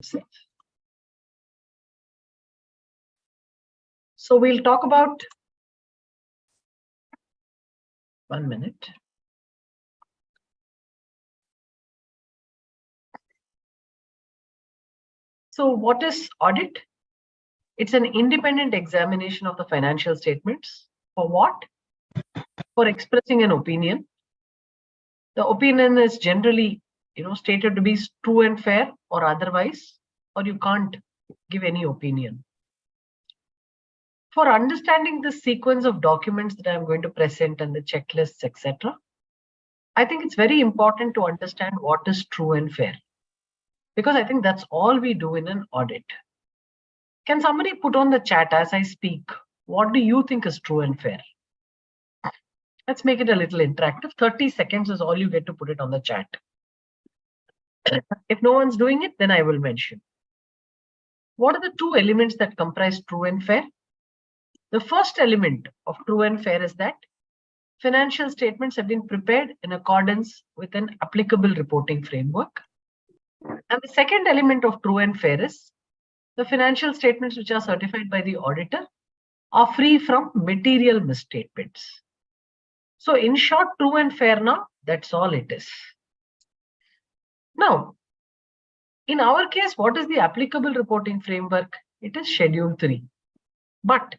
itself. So we'll talk about 1 minute. So what is audit? It's an independent examination of the financial statements. For what? For expressing an opinion. The opinion is generally, stated to be true and fair or otherwise, or you can't give any opinion. For understanding the sequence of documents that I'm going to present and the checklists, etc., I think it's very important to understand what is true and fair, because I think that's all we do in an audit. Can somebody put on the chat as I speak, what do you think is true and fair? Let's make it a little interactive. 30 seconds is all you get to put it on the chat. If no one's doing it, then I will mention. What are the two elements that comprise true and fair? The first element of true and fair is that financial statements have been prepared in accordance with an applicable reporting framework. And the second element of true and fair is the financial statements which are certified by the auditor are free from material misstatements. So in short, true and fair now, that's all it is. Now, in our case, what is the applicable reporting framework? It is Schedule 3. But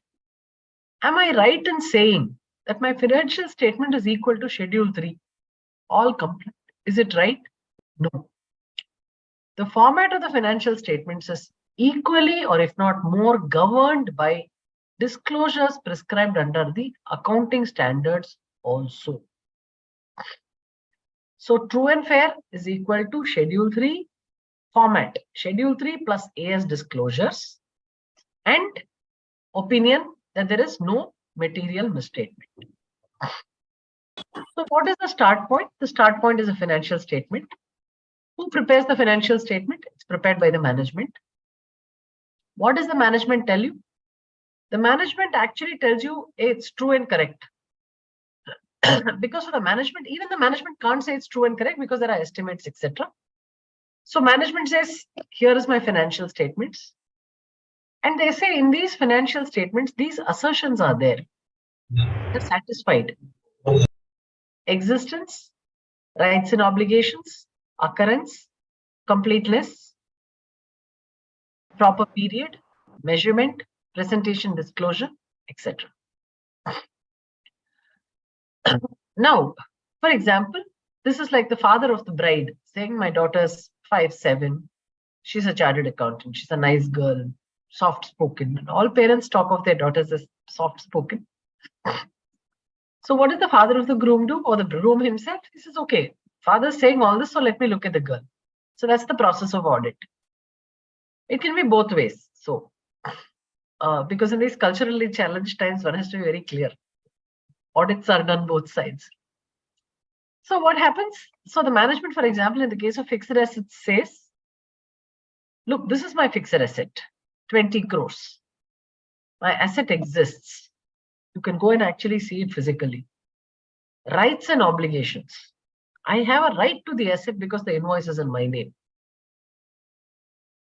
am I right in saying that my financial statement is equal to Schedule 3? All complete. Is it right? No. The format of the financial statements is equally, or if not more, governed by disclosures prescribed under the accounting standards also. So true and fair is equal to Schedule 3 format, Schedule 3 plus AS disclosures, and opinion that there is no material misstatement. So what is the start point? The start point is a financial statement. Who prepares the financial statement? It's prepared by the management. What does the management tell you? The management actually tells you it's true and correct. Because for the management, even the management can't say it's true and correct because there are estimates, etc. So management says, here is my financial statements. And they say in these financial statements, these assertions are there. They're satisfied. Existence, rights and obligations, occurrence, completeness, proper period, measurement, presentation disclosure, etc. Now, for example, this is like the father of the bride saying my daughter's 5'7". She's a chartered accountant. She's a nice girl, soft-spoken. And all parents talk of their daughters as soft-spoken. So what does the father of the groom do, or the groom himself? He says, okay, father's saying all this, so let me look at the girl. So that's the process of audit. It can be both ways. So, because in these culturally challenged times, one has to be very clear. Audits are done both sides. So what happens? So the management, for example, in the case of fixed assets says, look, this is my fixed asset, 20 crores. My asset exists. You can go and actually see it physically. Rights and obligations. I have a right to the asset because the invoice is in my name.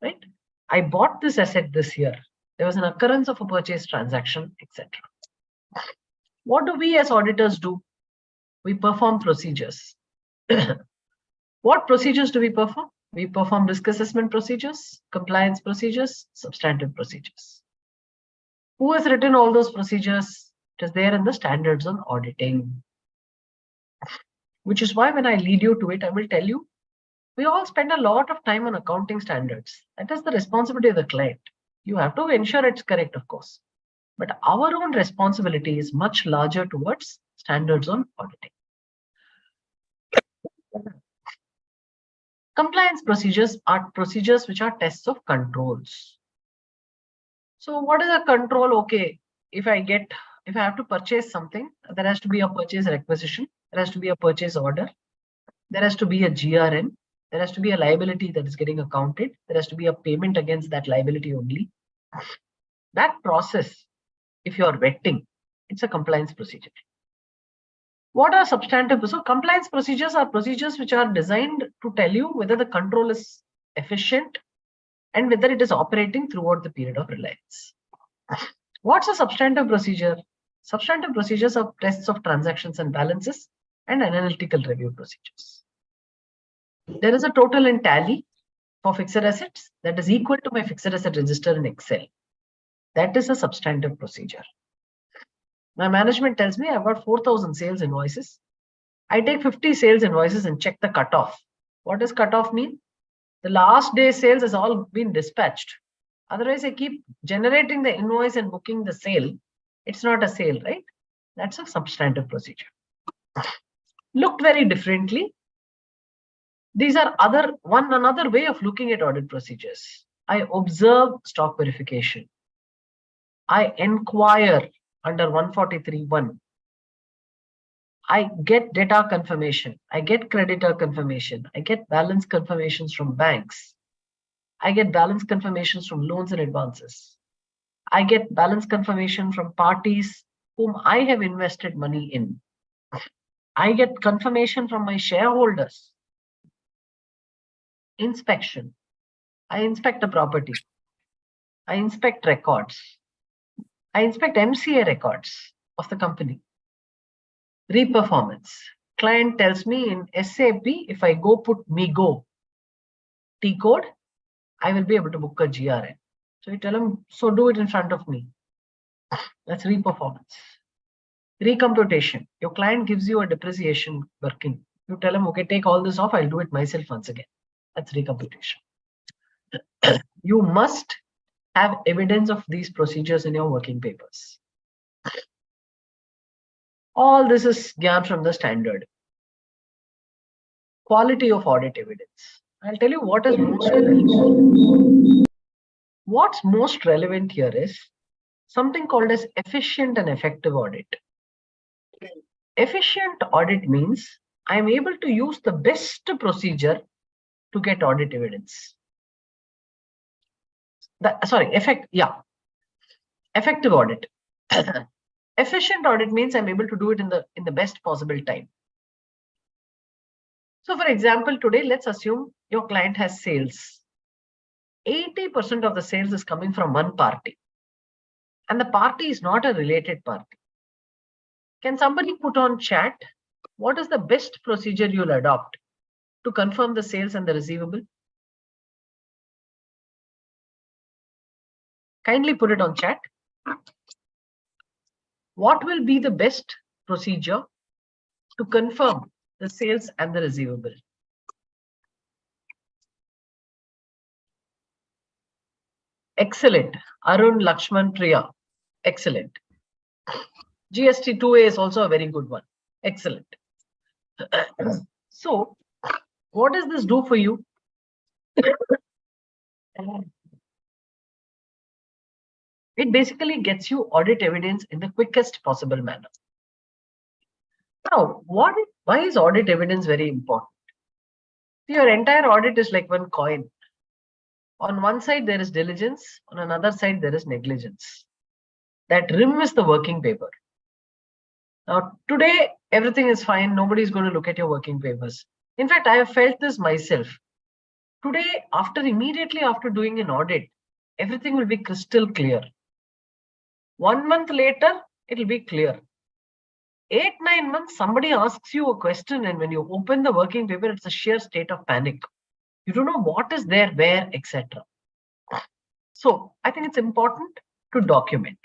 Right? I bought this asset this year. There was an occurrence of a purchase transaction, etc. What do we as auditors do? We perform procedures. What procedures do we perform? We perform risk assessment procedures, compliance procedures, substantive procedures. Who has written all those procedures? It is there in the standards on auditing. Which is why when I lead you to it, I will tell you, we all spend a lot of time on accounting standards. That is the responsibility of the client. You have to ensure it's correct, of course. But our own responsibility is much larger towards standards on auditing. Compliance procedures are procedures which are tests of controls. So what is a control? Okay, if I have to purchase something, there has to be a purchase requisition, there has to be a purchase order, there has to be a GRN, there has to be a liability that is getting accounted, there has to be a payment against that liability only. That process, if you are vetting, it's a compliance procedure. What are substantive? So compliance procedures are procedures which are designed to tell you whether the control is efficient and whether it is operating throughout the period of reliance. What's a substantive procedure? Substantive procedures are tests of transactions and balances and analytical review procedures. There is a total in tally for fixed assets that is equal to my fixed asset register in Excel. That is a substantive procedure. My management tells me I've got 4,000 sales invoices. I take 50 sales invoices and check the cutoff. What does cutoff mean? The last day sales has all been dispatched. Otherwise, I keep generating the invoice and booking the sale. It's not a sale, right? That's a substantive procedure. Looked very differently. These are another way of looking at audit procedures. I observe stock verification. I inquire under 143(1). I get data confirmation. I get creditor confirmation. I get balance confirmations from banks. I get balance confirmations from loans and advances. I get balance confirmation from parties whom I have invested money in. I get confirmation from my shareholders. Inspection. I inspect a property. I inspect records. I inspect MCA records of the company. Reperformance. Client tells me in SAP, if I go put MIGO T code, I will be able to book a GRN. So you tell them, so do it in front of me. That's reperformance. Recomputation. Your client gives you a depreciation working. You tell them, okay, take all this off. I'll do it myself once again. That's recomputation. You must have evidence of these procedures in your working papers. All this is gained from the standard. Quality of audit evidence. I'll tell you what is most relevant. What's most relevant here is something called as efficient and effective audit. Efficient audit means I'm able to use the best procedure to get audit evidence. Effective audit. Efficient audit means I'm able to do it in the best possible time. So for example, today, let's assume your client has sales. 80% of the sales is coming from one party. And the party is not a related party. Can somebody put on chat, what is the best procedure you'll adopt to confirm the sales and the receivable? Kindly put it on chat. What will be the best procedure to confirm the sales and the receivable? Excellent. Arun, Lakshman, Priya. Excellent. GST 2A is also a very good one. Excellent. So, what does this do for you? It basically gets you audit evidence in the quickest possible manner. Now, why is audit evidence very important? Your entire audit is like one coin. On one side, there is diligence. On another side, there is negligence. That rim is the working paper. Now, today, everything is fine. Nobody is going to look at your working papers. In fact, I have felt this myself. Today, immediately after doing an audit, everything will be crystal clear. 1 month later, it will be clear. 8-9 months, somebody asks you a question, and when you open the working paper, it's a sheer state of panic. You don't know what is there, where, etc. So I think it's important to document.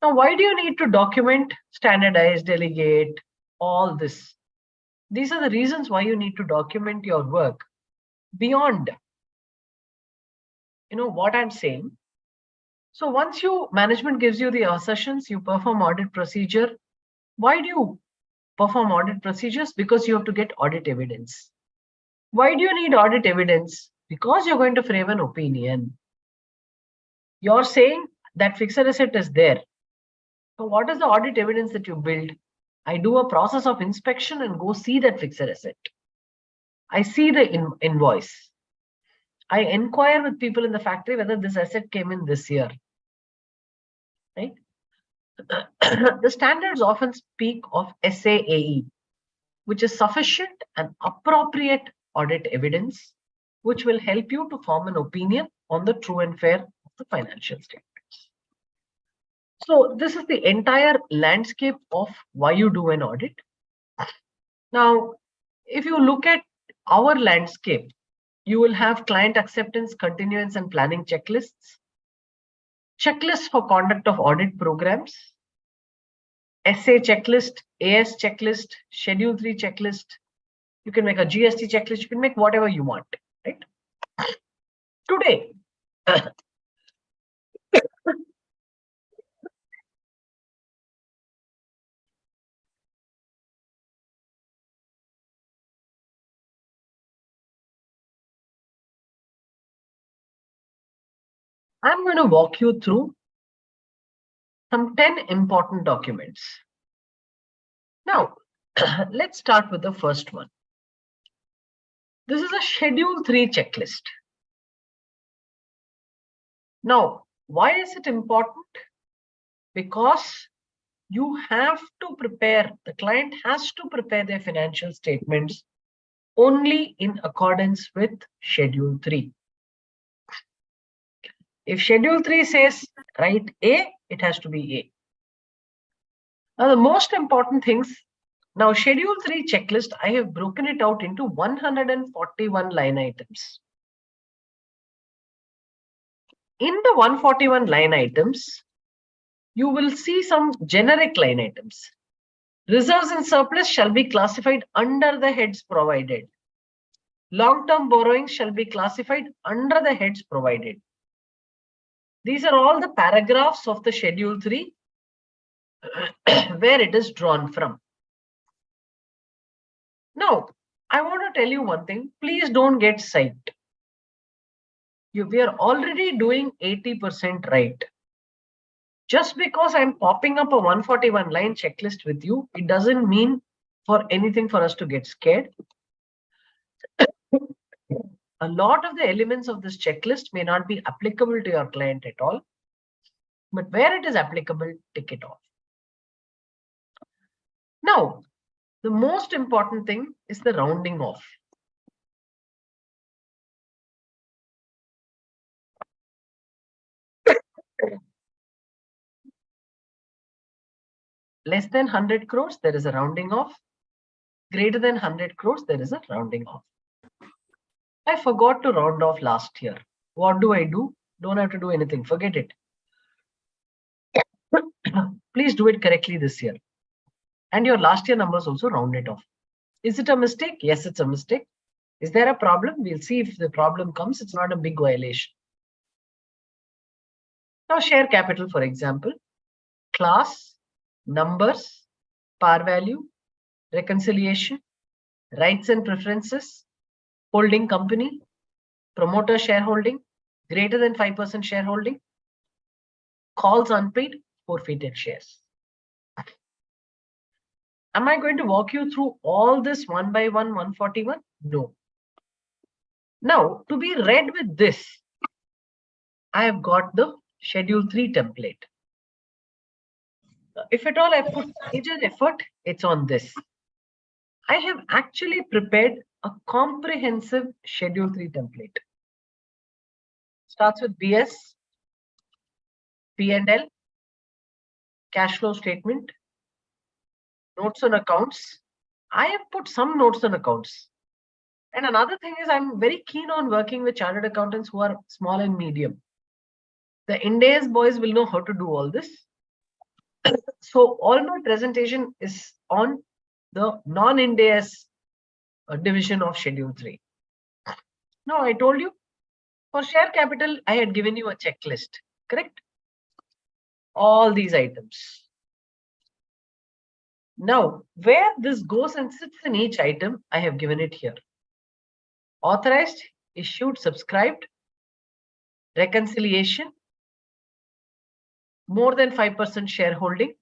Now, why do you need to document, standardize, delegate, all this? These are the reasons why you need to document your work beyond, what I'm saying. So once management gives you the assertions, you perform audit procedure. Why do you perform audit procedures? Because you have to get audit evidence. Why do you need audit evidence? Because you're going to frame an opinion. You're saying that fixed asset is there. So what is the audit evidence that you build? I do a process of inspection and go see that fixed asset. I see the invoice. I inquire with people in the factory whether this asset came in this year. Right? The standards often speak of SAAE, which is sufficient and appropriate audit evidence, which will help you to form an opinion on the true and fair of the financial statements. So this is the entire landscape of why you do an audit. Now, if you look at our landscape, you will have client acceptance, continuance, and planning checklists, checklists for conduct of audit programs, SA checklist, AS checklist, Schedule 3 checklist. You can make a GST checklist. You can make whatever you want, right? Today, I'm going to walk you through some 10 important documents. Now, let's start with the first one. This is a Schedule 3 checklist. Now, why is it important? Because you have to prepare, the client has to prepare their financial statements only in accordance with Schedule 3. If Schedule 3 says write A, it has to be A. Now, the most important things, now Schedule 3 checklist, I have broken it out into 141 line items. In the 141 line items, you will see some generic line items. Reserves and surplus shall be classified under the heads provided. Long-term borrowings shall be classified under the heads provided. These are all the paragraphs of the Schedule 3 where it is drawn from. Now, I want to tell you one thing. Please don't get psyched. We are already doing 80% right. Just because I'm popping up a 141 line checklist with you, it doesn't mean for anything for us to get scared. A lot of the elements of this checklist may not be applicable to your client at all, but where it is applicable, tick it off. Now, the most important thing is the rounding off. Less than 100 crores, there is a rounding off. Greater than 100 crores, there is a rounding off. I forgot to round off last year. What do I do? Don't have to do anything. Forget it. Please do it correctly this year. And your last year numbers also round it off. Is it a mistake? Yes, it's a mistake. Is there a problem? We'll see if the problem comes. It's not a big violation. Now, share capital, for example, class, numbers, par value, reconciliation, rights and preferences, holding company, promoter shareholding, greater than 5% shareholding, calls unpaid, forfeited shares. Am I going to walk you through all this one by one, 141? No. Now, to be read with this, I have got the Schedule 3 template. If at all I put major effort, it's on this. I have actually prepared a comprehensive Schedule 3 template. Starts with BS, P&L, cash flow statement, notes on accounts. I have put some notes on accounts. And another thing is I'm very keen on working with chartered accountants who are small and medium. The Ind AS boys will know how to do all this. So all my presentation is on the non-Ind AS division of Schedule 3. Now, I told you for share capital, I had given you a checklist, correct? All these items. Now, where this goes and sits in each item, I have given it here. Authorized, issued, subscribed, reconciliation, more than 5% shareholding,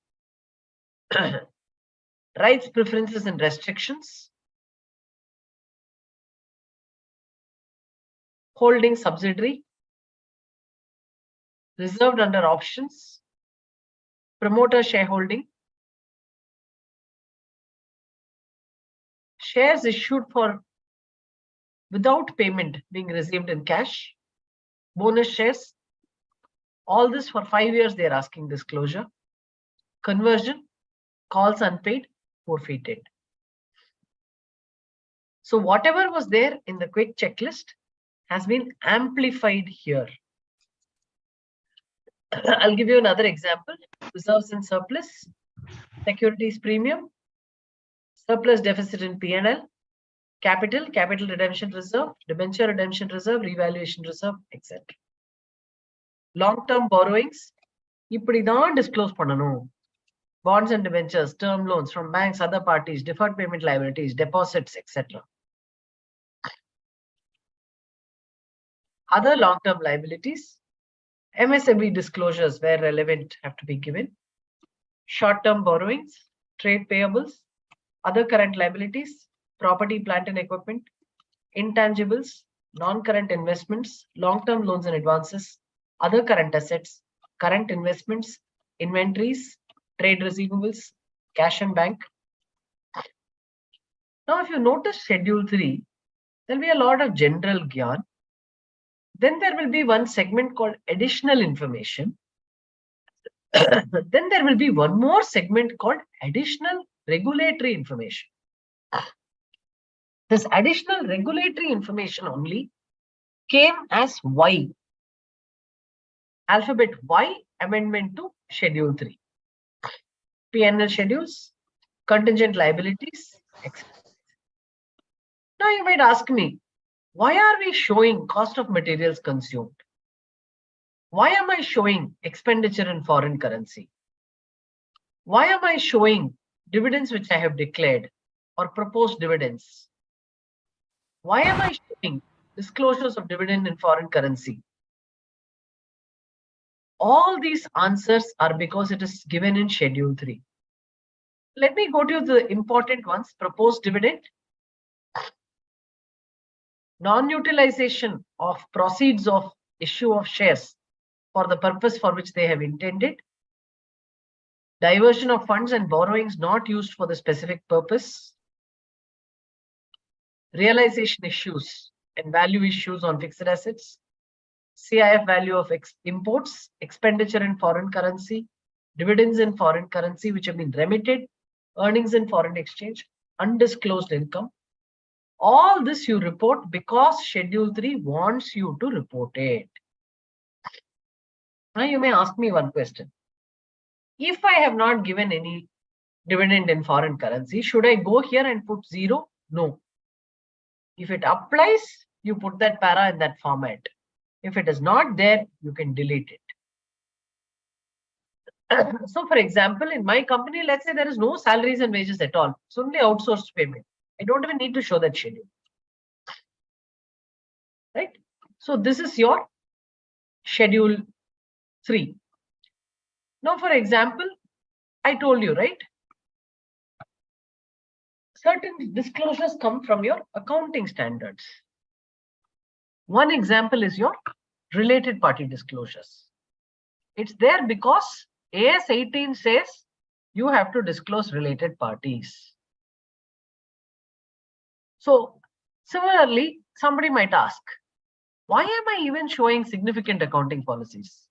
rights, preferences, and restrictions, holding subsidiary, reserved under options, promoter shareholding, shares issued for without payment being received in cash, bonus shares, all this for 5 years they are asking disclosure. Conversion, calls unpaid, forfeited. So whatever was there in the quick checklist has been amplified here. I'll give you another example. Reserves and surplus, securities premium, surplus deficit in P&L, capital redemption reserve, debenture redemption reserve, revaluation reserve, etc. Long-term borrowings, இப்படிதான் disclose பண்ணணும். Bonds and debentures, term loans from banks, other parties, deferred payment liabilities, deposits, etc. Other long-term liabilities, MSME disclosures where relevant have to be given. Short-term borrowings, trade payables, other current liabilities, property, plant and equipment, intangibles, non-current investments, long-term loans and advances, other current assets, current investments, inventories, trade receivables, cash and bank. Now, if you notice Schedule 3, there'll be a lot of general gyan. Then there will be one segment called additional information. Then there will be one more segment called additional regulatory information. This additional regulatory information only came as Y. Alphabet Y amendment to Schedule 3. P&L schedules, contingent liabilities, etc. Now you might ask me, why are we showing cost of materials consumed? Why am I showing expenditure in foreign currency? Why am I showing dividends which I have declared or proposed dividends? Why am I showing disclosures of dividend in foreign currency? All these answers are because it is given in Schedule 3. Let me go to the important ones. Proposed dividend, non-utilization of proceeds of issue of shares for the purpose for which they have intended, diversion of funds and borrowings not used for the specific purpose, realization issues and value issues on fixed assets, CIF value of imports, expenditure in foreign currency, dividends in foreign currency which have been remitted, earnings in foreign exchange, undisclosed income. All this you report because Schedule 3 wants you to report it. Now you may ask me one question. If I have not given any dividend in foreign currency, should I go here and put 0? No. If it applies, you put that para in that format. If it is not there, you can delete it. So for example, in my company, let's say there is no salaries and wages at all. It's only outsourced payment. I don't even need to show that schedule. Right? So this is your Schedule 3. Now, for example, I told you, right? Certain disclosures come from your accounting standards. One example is your related party disclosures. It's there because AS 18 says you have to disclose related parties. So similarly, somebody might ask, why am I even showing significant accounting policies?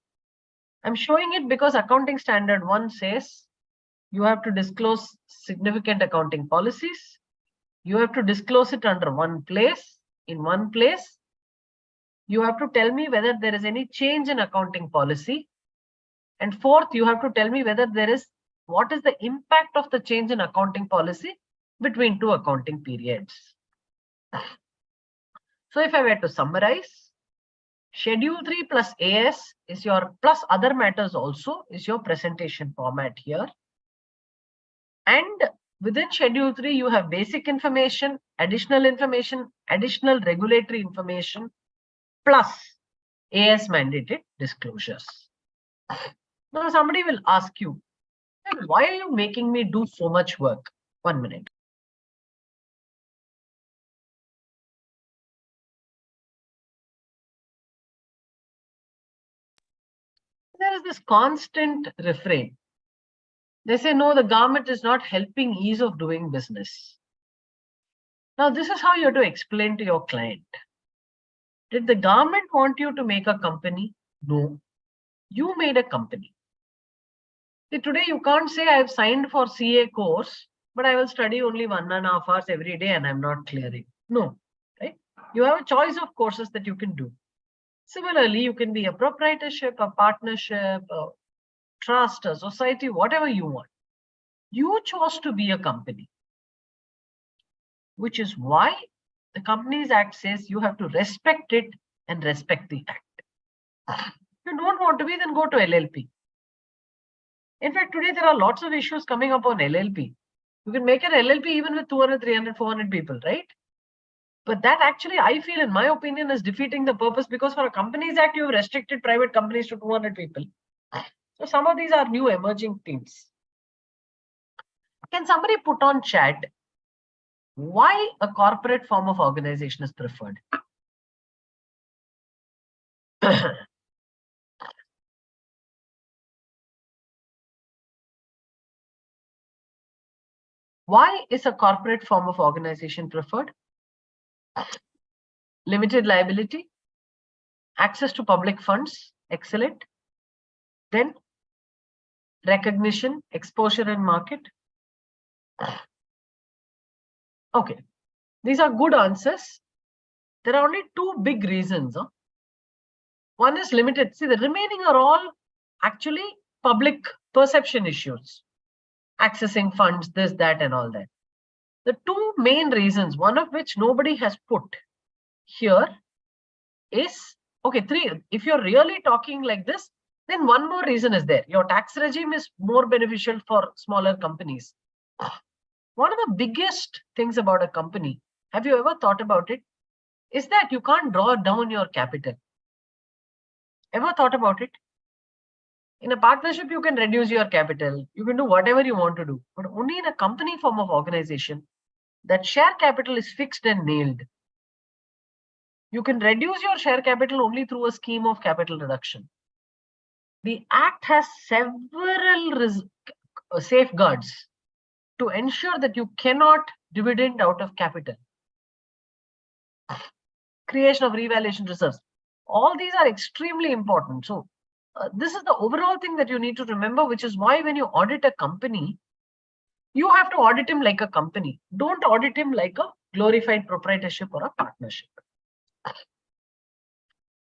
I'm showing it because accounting standard 1 says you have to disclose significant accounting policies. You have to disclose it under one place, in one place. You have to tell me whether there is any change in accounting policy. And fourth, you have to tell me whether there is, what is the impact of the change in accounting policy between two accounting periods. So if I were to summarize, Schedule 3 plus AS is your, plus other matters also, is your presentation format here. And within Schedule 3, you have basic information, additional regulatory information, plus AS mandated disclosures. Now somebody will ask you, why are you making me do so much work? 1 minute. There is this constant refrain. They say, no, the government is not helping ease of doing business. Now, this is how you have to explain to your client. Did the government want you to make a company? No. You made a company. See, today you can't say I have signed for CA course, but I will study only 1.5 hours every day and I'm not clearing. No, right? You have a choice of courses that you can do. Similarly, you can be a proprietorship, a partnership, a trust, a society, whatever you want. You chose to be a company, which is why the Companies Act says you have to respect it and respect the act. If you don't want to be, then go to LLP. In fact, today there are lots of issues coming up on LLP. You can make an LLP even with 200, 300, 400 people, right? But that actually, I feel, in my opinion, is defeating the purpose, because for a Companies Act, you have restricted private companies to 200 people. So some of these are new emerging themes. Can somebody put on chat why a corporate form of organization is preferred? Why is a corporate form of organization preferred? Limited liability, access to public funds, excellent. Then recognition, exposure in market. Okay, these are good answers. There are only two big reasons. One is limited. See, the remaining are all actually public perception issues. Accessing funds, this, that, and all that. The two main reasons, one of which nobody has put here, is, okay, three. If you're really talking like this, then one more reason is there. Your tax regime is more beneficial for smaller companies. One of the biggest things about a company, have you ever thought about it, is that you can't draw down your capital. Ever thought about it? In a partnership, you can reduce your capital. You can do whatever you want to do. But only in a company form of organization, that share capital is fixed and nailed. You can reduce your share capital only through a scheme of capital reduction. The Act has several safeguards to ensure that you cannot dividend out of capital. Creation of revaluation reserves. All these are extremely important. So this is the overall thing that you need to remember, which is why when you audit a company, you have to audit him like a company. Don't audit him like a glorified proprietorship or a partnership.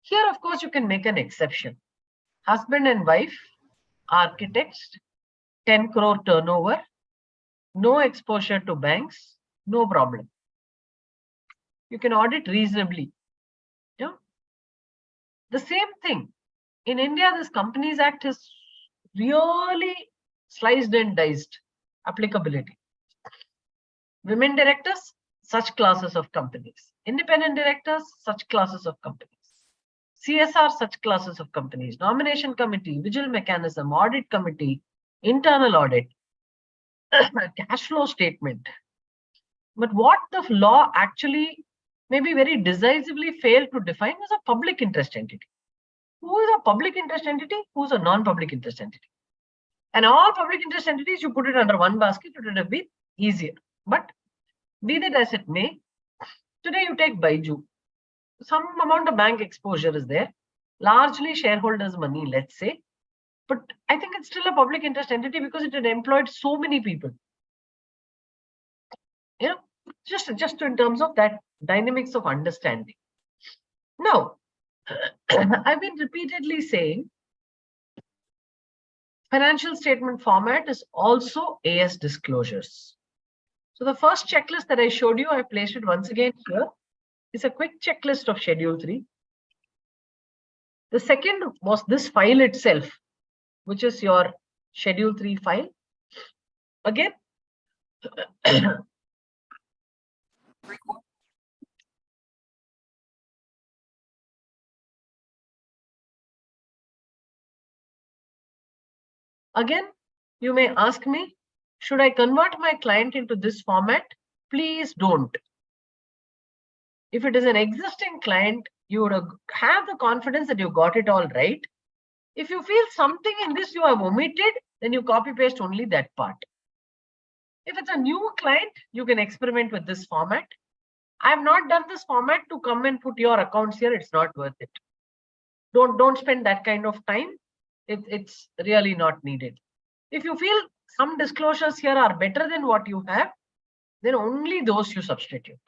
Here, of course, you can make an exception. Husband and wife, architects, 10 crore turnover, no exposure to banks, no problem. You can audit reasonably. Yeah? The same thing. In India, this Companies Act is really sliced and diced applicability. Women directors, such classes of companies. Independent directors, such classes of companies. CSR, such classes of companies. Nomination committee, vigil mechanism, audit committee, internal audit, cash flow statement. But what the law actually maybe very decisively failed to define is a public interest entity. Who is a public interest entity? Who is a non-public interest entity? And all public interest entities, you put it under one basket, it would have been easier. But be that as it may, today you take Baiju. Some amount of bank exposure is there, largely shareholders' money, let's say. But I think it's still a public interest entity because it had employed so many people. You know, just in terms of that dynamics of understanding. Now, I've been repeatedly saying financial statement format is also AS disclosures. So the first checklist that I showed you, I placed it once again here. It's a quick checklist of Schedule 3. The second was this file itself, which is your Schedule 3 file. Again, you may ask me, should I convert my client into this format? Please don't. If it is an existing client, you would have the confidence that you got it all right. If you feel something in this you have omitted, then you copy paste only that part. If it's a new client, you can experiment with this format. I have not done this format to come and put your accounts here. It's not worth it. Don't spend that kind of time. It's really not needed. If you feel some disclosures here are better than what you have, then only those you substitute.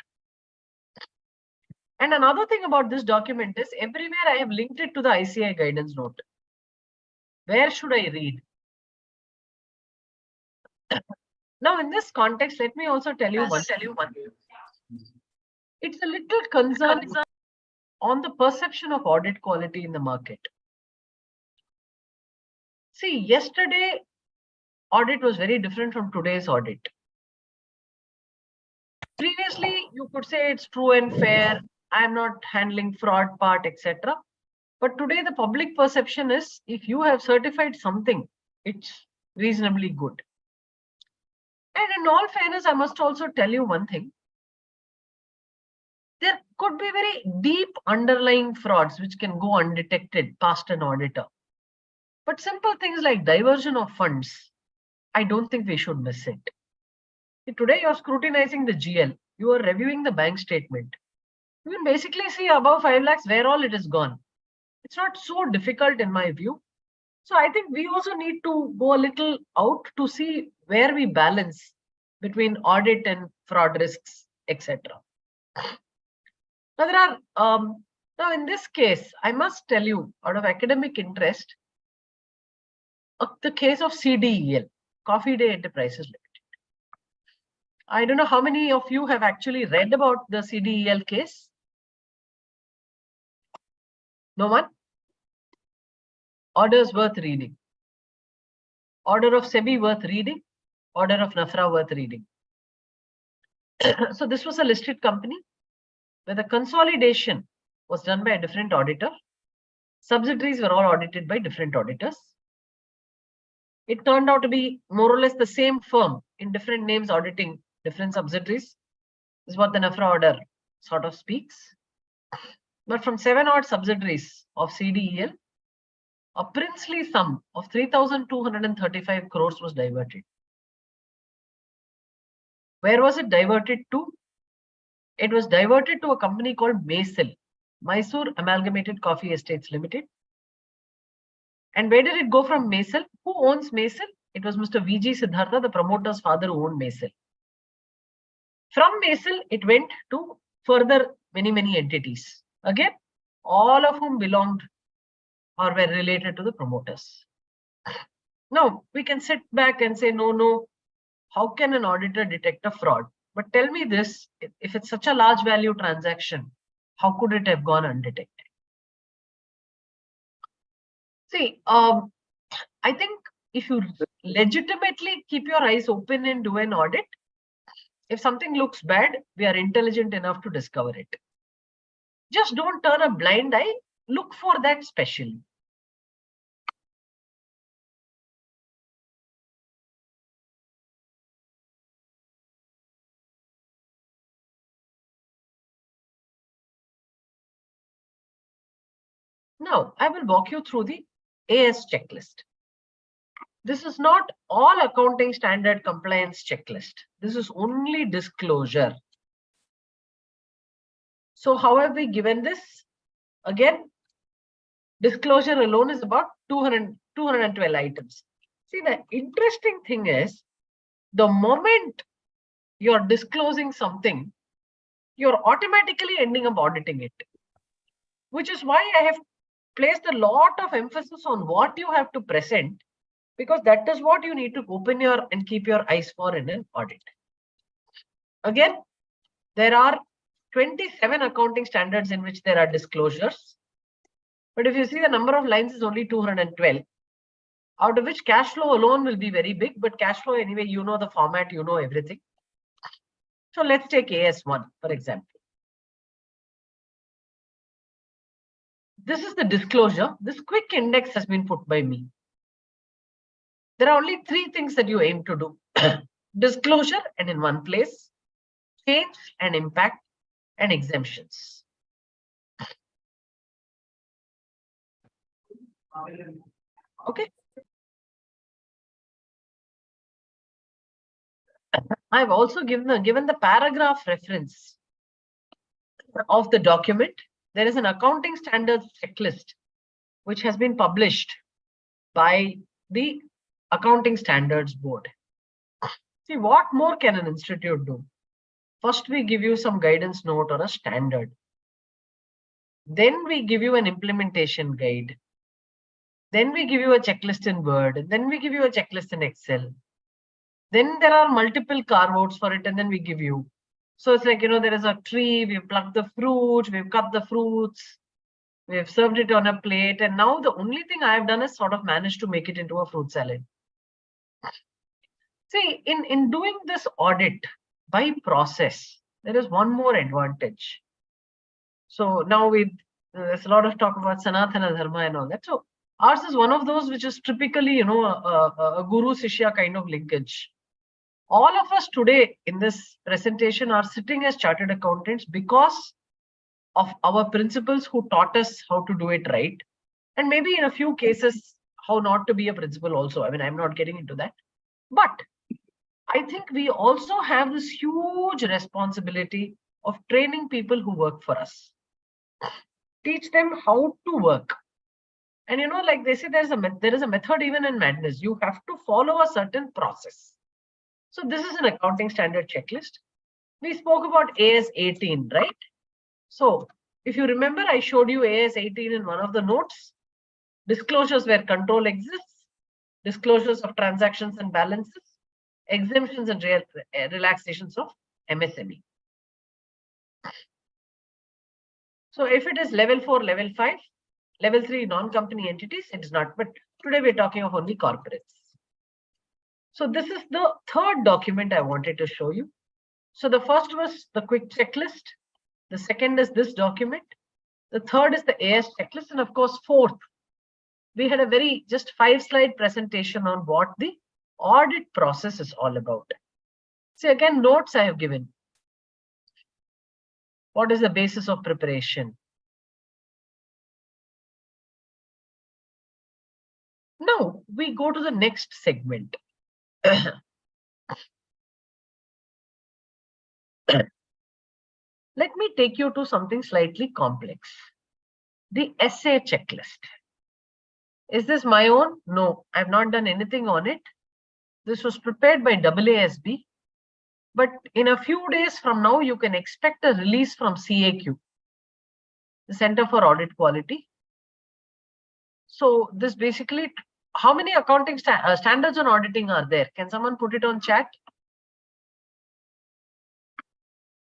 And another thing about this document is everywhere I have linked it to the ICAI guidance note. Where should I read? Now, in this context, let me also tell you one. It's a little concern on the perception of audit quality in the market. See, yesterday, audit was very different from today's audit. Previously, you could say it's true and fair. I'm not handling fraud part, etc. But today, the public perception is if you have certified something, it's reasonably good. And in all fairness, I must also tell you one thing. There could be very deep underlying frauds which can go undetected past an auditor. But simple things like diversion of funds, I don't think we should miss it. Today, you're scrutinizing the GL. You are reviewing the bank statement. You can basically see above 5 lakhs where all it is gone. It's not so difficult in my view. So I think we also need to go a little out to see where we balance between audit and fraud risks, etc. Now, there are, now in this case, I must tell you, out of academic interest, the case of CDEL, Coffee Day Enterprises Limited. I don't know how many of you have actually read about the CDEL case. No one? Orders worth reading. Order of SEBI worth reading. Order of NAFRA worth reading. So this was a listed company where the consolidation was done by a different auditor. Subsidiaries were all audited by different auditors. It turned out to be more or less the same firm in different names auditing different subsidiaries. This is what the NAFRA order sort of speaks. But from 7 odd subsidiaries of CDEL, a princely sum of 3,235 crores was diverted. Where was it diverted to? It was diverted to a company called Maysel, Mysore Amalgamated Coffee Estates Limited. And where did it go from Maysel? Who owns Maysel? It was Mr. VG Siddhartha, the promoter's father, who owned Maysel. From Maysel, it went to further many entities. Again, all of whom belonged or were related to the promoters. Now, we can sit back and say, no, how can an auditor detect a fraud? But tell me this, if it's such a large value transaction, how could it have gone undetected? See, I think if you legitimately keep your eyes open and do an audit, if something looks bad, we are intelligent enough to discover it. Just don't turn a blind eye. Look for that specially. Now, I will walk you through the AS checklist. This is not all accounting standard compliance checklist. This is only disclosure. So how have we given this? Again, disclosure alone is about 212 items. See, the interesting thing is, the moment you're disclosing something, you're automatically ending up auditing it. Which is why I have placed a lot of emphasis on what you have to present, because that is what you need to open your and keep your eyes for in an audit. Again, there are 27 accounting standards in which there are disclosures. But if you see, the number of lines is only 212, out of which cash flow alone will be very big. But cash flow, anyway, you know the format, you know everything. So let's take AS1, for example. This is the disclosure. This quick index has been put by me. There are only 3 things that you aim to do. Disclosure and in one place, change and impact, and exemptions. Okay. I've also given the paragraph reference of the document, there is an accounting standards checklist which has been published by the Accounting Standards Board. See, what more can an institute do? First, we give you some guidance note or a standard. Then we give you an implementation guide. Then we give you a checklist in Word. Then we give you a checklist in Excel. Then there are multiple carve-outs for it, and then we give you. So it's like, there is a tree, we've plucked the fruit, we've cut the fruits, we've served it on a plate, and now the only thing I've done is sort of managed to make it into a fruit salad. See, in doing this audit by process, there is one more advantage. So now there's a lot of talk about Sanatana Dharma and all that. So ours is one of those which is typically, a guru Sishya kind of linkage. All of us today in this presentation are sitting as chartered accountants because of our principals who taught us how to do it right. And maybe in a few cases, how not to be a principal also. I mean, I'm not getting into that. But I think we also have this huge responsibility of training people who work for us. Teach them how to work. And like they say, there is a method even in madness. You have to follow a certain process. So this is an accounting standard checklist. We spoke about AS 18, right? So if you remember, I showed you AS 18 in one of the notes. Disclosures where control exists, disclosures of transactions and balances, exemptions and relaxations of MSME. So if it is level 4, level 5, level 3 non-company entities, it is not. But today we're talking of only corporates. So this is the third document I wanted to show you. So the first was the quick checklist. The second is this document. The third is the AS checklist. And of course, fourth, we had a very just 5-slide presentation on what the audit process is all about. See, again, notes I have given. What is the basis of preparation? Now we go to the next segment. Let me take you to something slightly complex. The essay checklist. Is this my own? No, I've not done anything on it. This was prepared by AASB. But in a few days from now, you can expect a release from CAQ, the Center for Audit Quality. So this basically, how many accounting standards on auditing are there? Can someone put it on chat?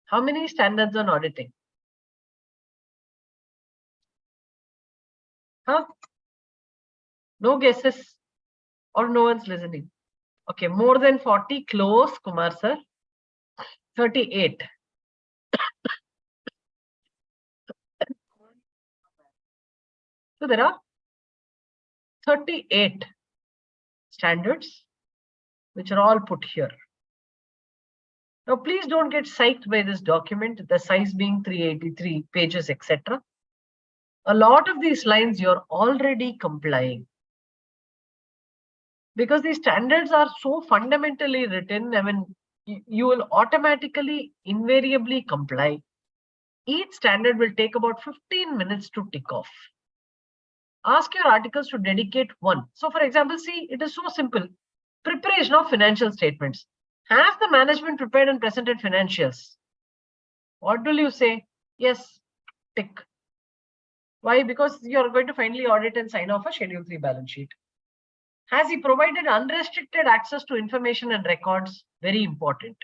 How many standards on auditing? Huh? No guesses or no one's listening? Okay, more than 40, close, Kumar sir. 38. So there are 38 standards which are all put here. Now, please don't get psyched by this document, the size being 383 pages, etc. A lot of these lines you're already complying. Because these standards are so fundamentally written, I mean, you will automatically, invariably comply. Each standard will take about 15 minutes to tick off. Ask your articles to dedicate one. So, for example, see, it is so simple. Preparation of financial statements. Has the management prepared and presented financials? What will you say? Yes, tick. Why? Because you're going to finally audit and sign off a Schedule 3 balance sheet. Has he provided unrestricted access to information and records? Very important.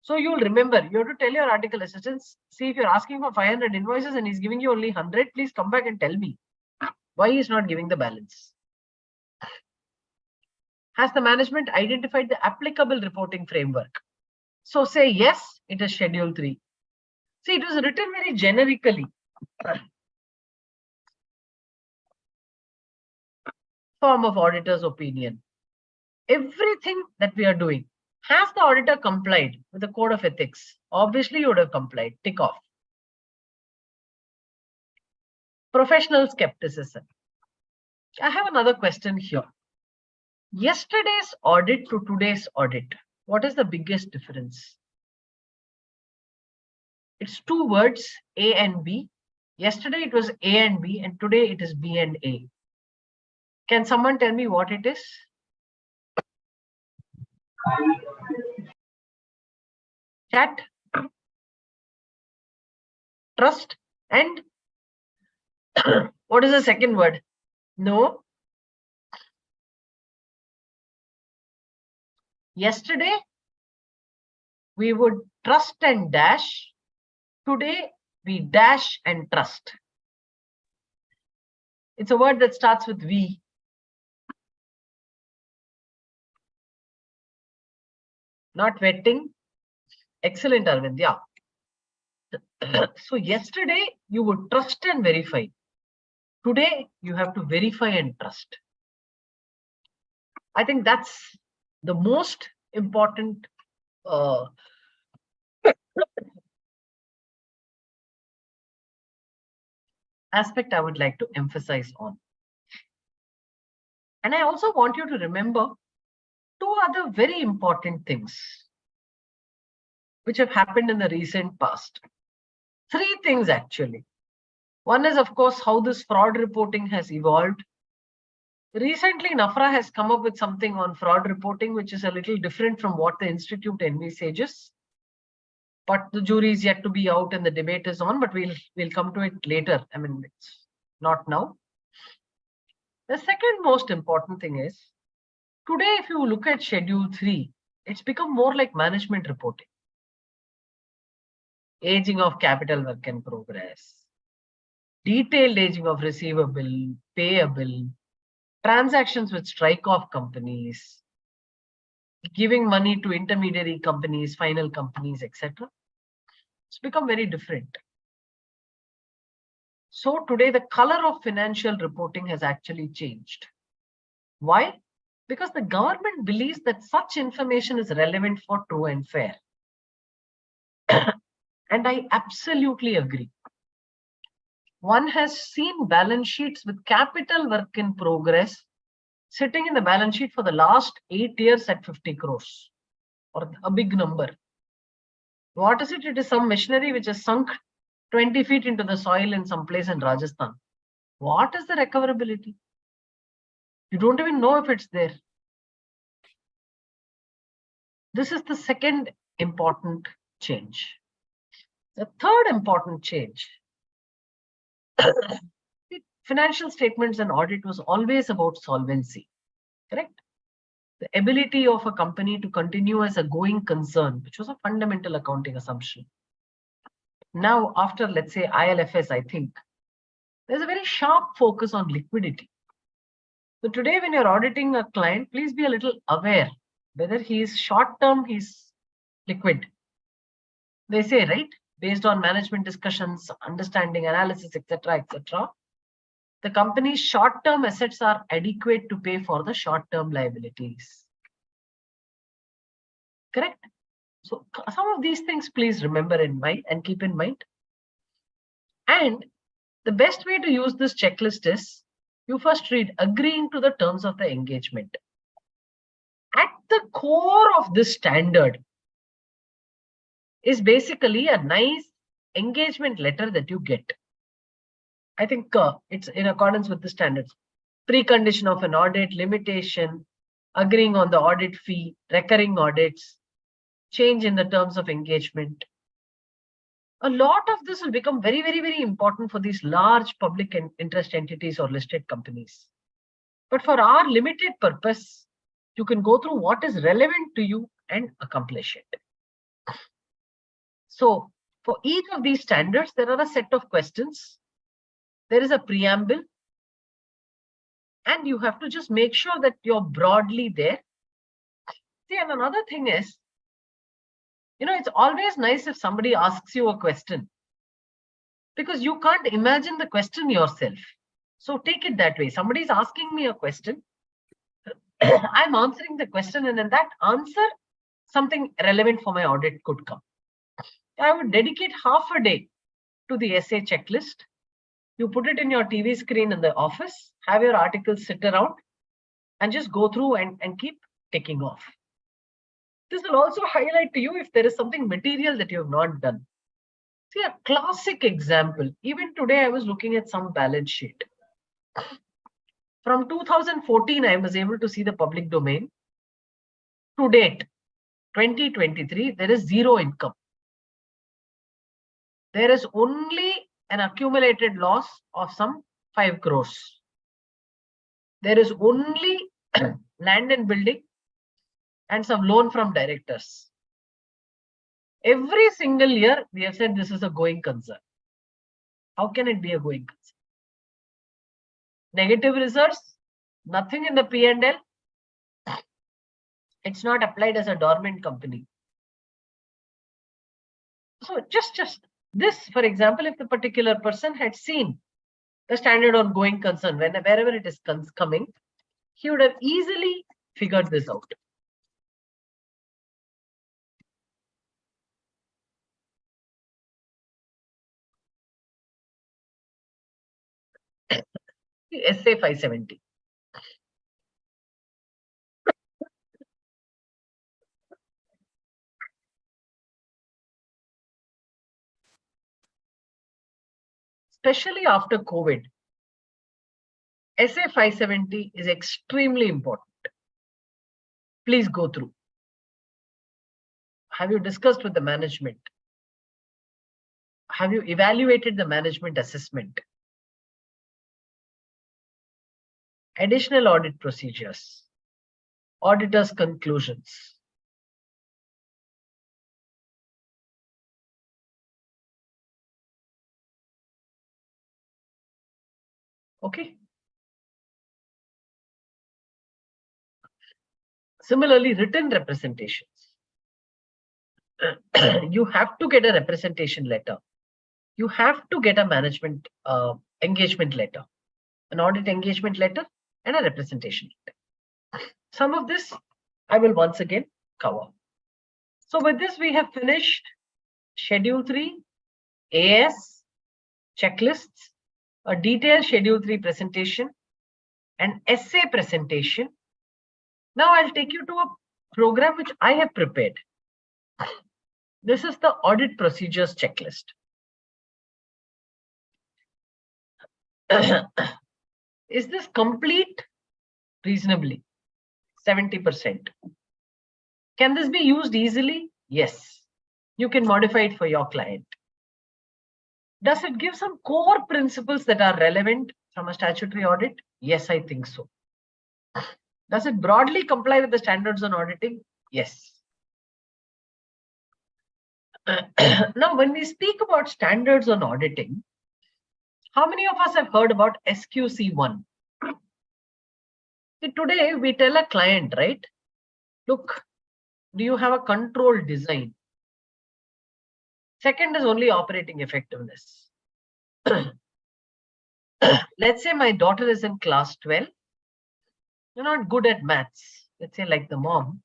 So you'll remember, you have to tell your article assistants, see if you're asking for 500 invoices and he's giving you only 100, please come back and tell me why he's not giving the balance. Has the management identified the applicable reporting framework? So say yes, it is Schedule 3. See, it was written very generically. Form of auditor's opinion. Everything that we are doing, has the auditor complied with the code of ethics? Obviously, you would have complied. Tick off. Professional skepticism. I have another question here. Yesterday's audit to today's audit, what is the biggest difference? It's two words, A and B. Yesterday it was A and B, and today it is B and A. Can someone tell me what it is? Chat, trust, and what is the second word? No. Yesterday we would trust and dash. Today we dash and trust. It's a word that starts with V. Not vetting. Excellent, Arvind. Yeah. So yesterday you would trust and verify. Today you have to verify and trust. I think that's the most important aspect I would like to emphasize on. And I also want you to remember two other very important things which have happened in the recent past. Three things actually. One is, of course, how this fraud reporting has evolved. Recently, NAFRA has come up with something on fraud reporting, which is a little different from what the Institute envisages. But the jury is yet to be out and the debate is on, but we'll come to it later. I mean, it's not now. The second most important thing is, today, if you look at Schedule 3, it's become more like management reporting. Aging of capital work in progress, detailed aging of receivable, payable, transactions with strike-off companies, giving money to intermediary companies, final companies, etc. It's become very different. So today the color of financial reporting has actually changed. Why? Because the government believes that such information is relevant for true and fair. And I absolutely agree. One has seen balance sheets with capital work in progress sitting in the balance sheet for the last 8 years at 50 crores, or a big number. What is it? It is some machinery which is sunk 20 feet into the soil in some place in Rajasthan. What is the recoverability? You don't even know if it's there. This is the second important change. The third important change. Financial statements and audit was always about solvency, correct? The ability of a company to continue as a going concern, which was a fundamental accounting assumption. Now, after, let's say, ILFS, I think, there's a very sharp focus on liquidity. So today, when you're auditing a client, please be a little aware whether he is short-term, he's liquid. They say, right, based on management discussions, understanding, analysis, etc., etc., the company's short-term assets are adequate to pay for the short-term liabilities. Correct? So some of these things, please remember in mind and keep in mind. And the best way to use this checklist is you first read agreeing to the terms of the engagement. At the core of this standard is basically a nice engagement letter that you get. I think it's in accordance with the standards. Precondition of an audit, limitation, agreeing on the audit fee, recurring audits, change in the terms of engagement. A lot of this will become very, very, very important for these large public interest entities or listed companies. But for our limited purpose, you can go through what is relevant to you and accomplish it. So for each of these standards, there are a set of questions. There is a preamble. And you have to just make sure that you're broadly there. See, and another thing is, it's always nice if somebody asks you a question, because you can't imagine the question yourself. So take it that way. Somebody is asking me a question. I'm answering the question, and in that answer, something relevant for my audit could come. I would dedicate half a day to the essay checklist. You put it in your TV screen in the office, have your articles sit around, and just go through and keep ticking off. This will also highlight to you if there is something material that you have not done. See, a classic example. Even today, I was looking at some balance sheet. From 2014, I was able to see the public domain. To date, 2023, there is zero income. There is only an accumulated loss of some 5 crores. There is only land and building and some loan from directors. Every single year, we have said this is a going concern. How can it be a going concern? Negative results, nothing in the P&L. It's not applied as a dormant company. So just this, for example, if the particular person had seen the standard on going concern, wherever it is coming, he would have easily figured this out. SA 570. Especially after COVID, SA 570 is extremely important. Please go through. Have you discussed with the management? Have you evaluated the management assessment? Additional audit procedures, auditor's conclusions. Okay. Similarly, written representations. You have to get a representation letter. You have to get a management engagement letter, an audit engagement letter, and a representation letter. Some of this I will once again cover. So with this, we have finished Schedule 3, AS, checklists, a detailed Schedule 3 presentation, an essay presentation. Now I'll take you to a program which I have prepared. This is the audit procedures checklist. Is this complete? Reasonably, 70%. Can this be used easily? Yes. You can modify it for your client. Does it give some core principles that are relevant from a statutory audit? Yes, I think so. Does it broadly comply with the standards on auditing? Yes. Now, when we speak about standards on auditing, how many of us have heard about SQC1? See, today we tell a client, right? Look, do you have a controlled design? Second is only operating effectiveness. Let's say my daughter is in class 12. You're not good at maths, let's say like the mom.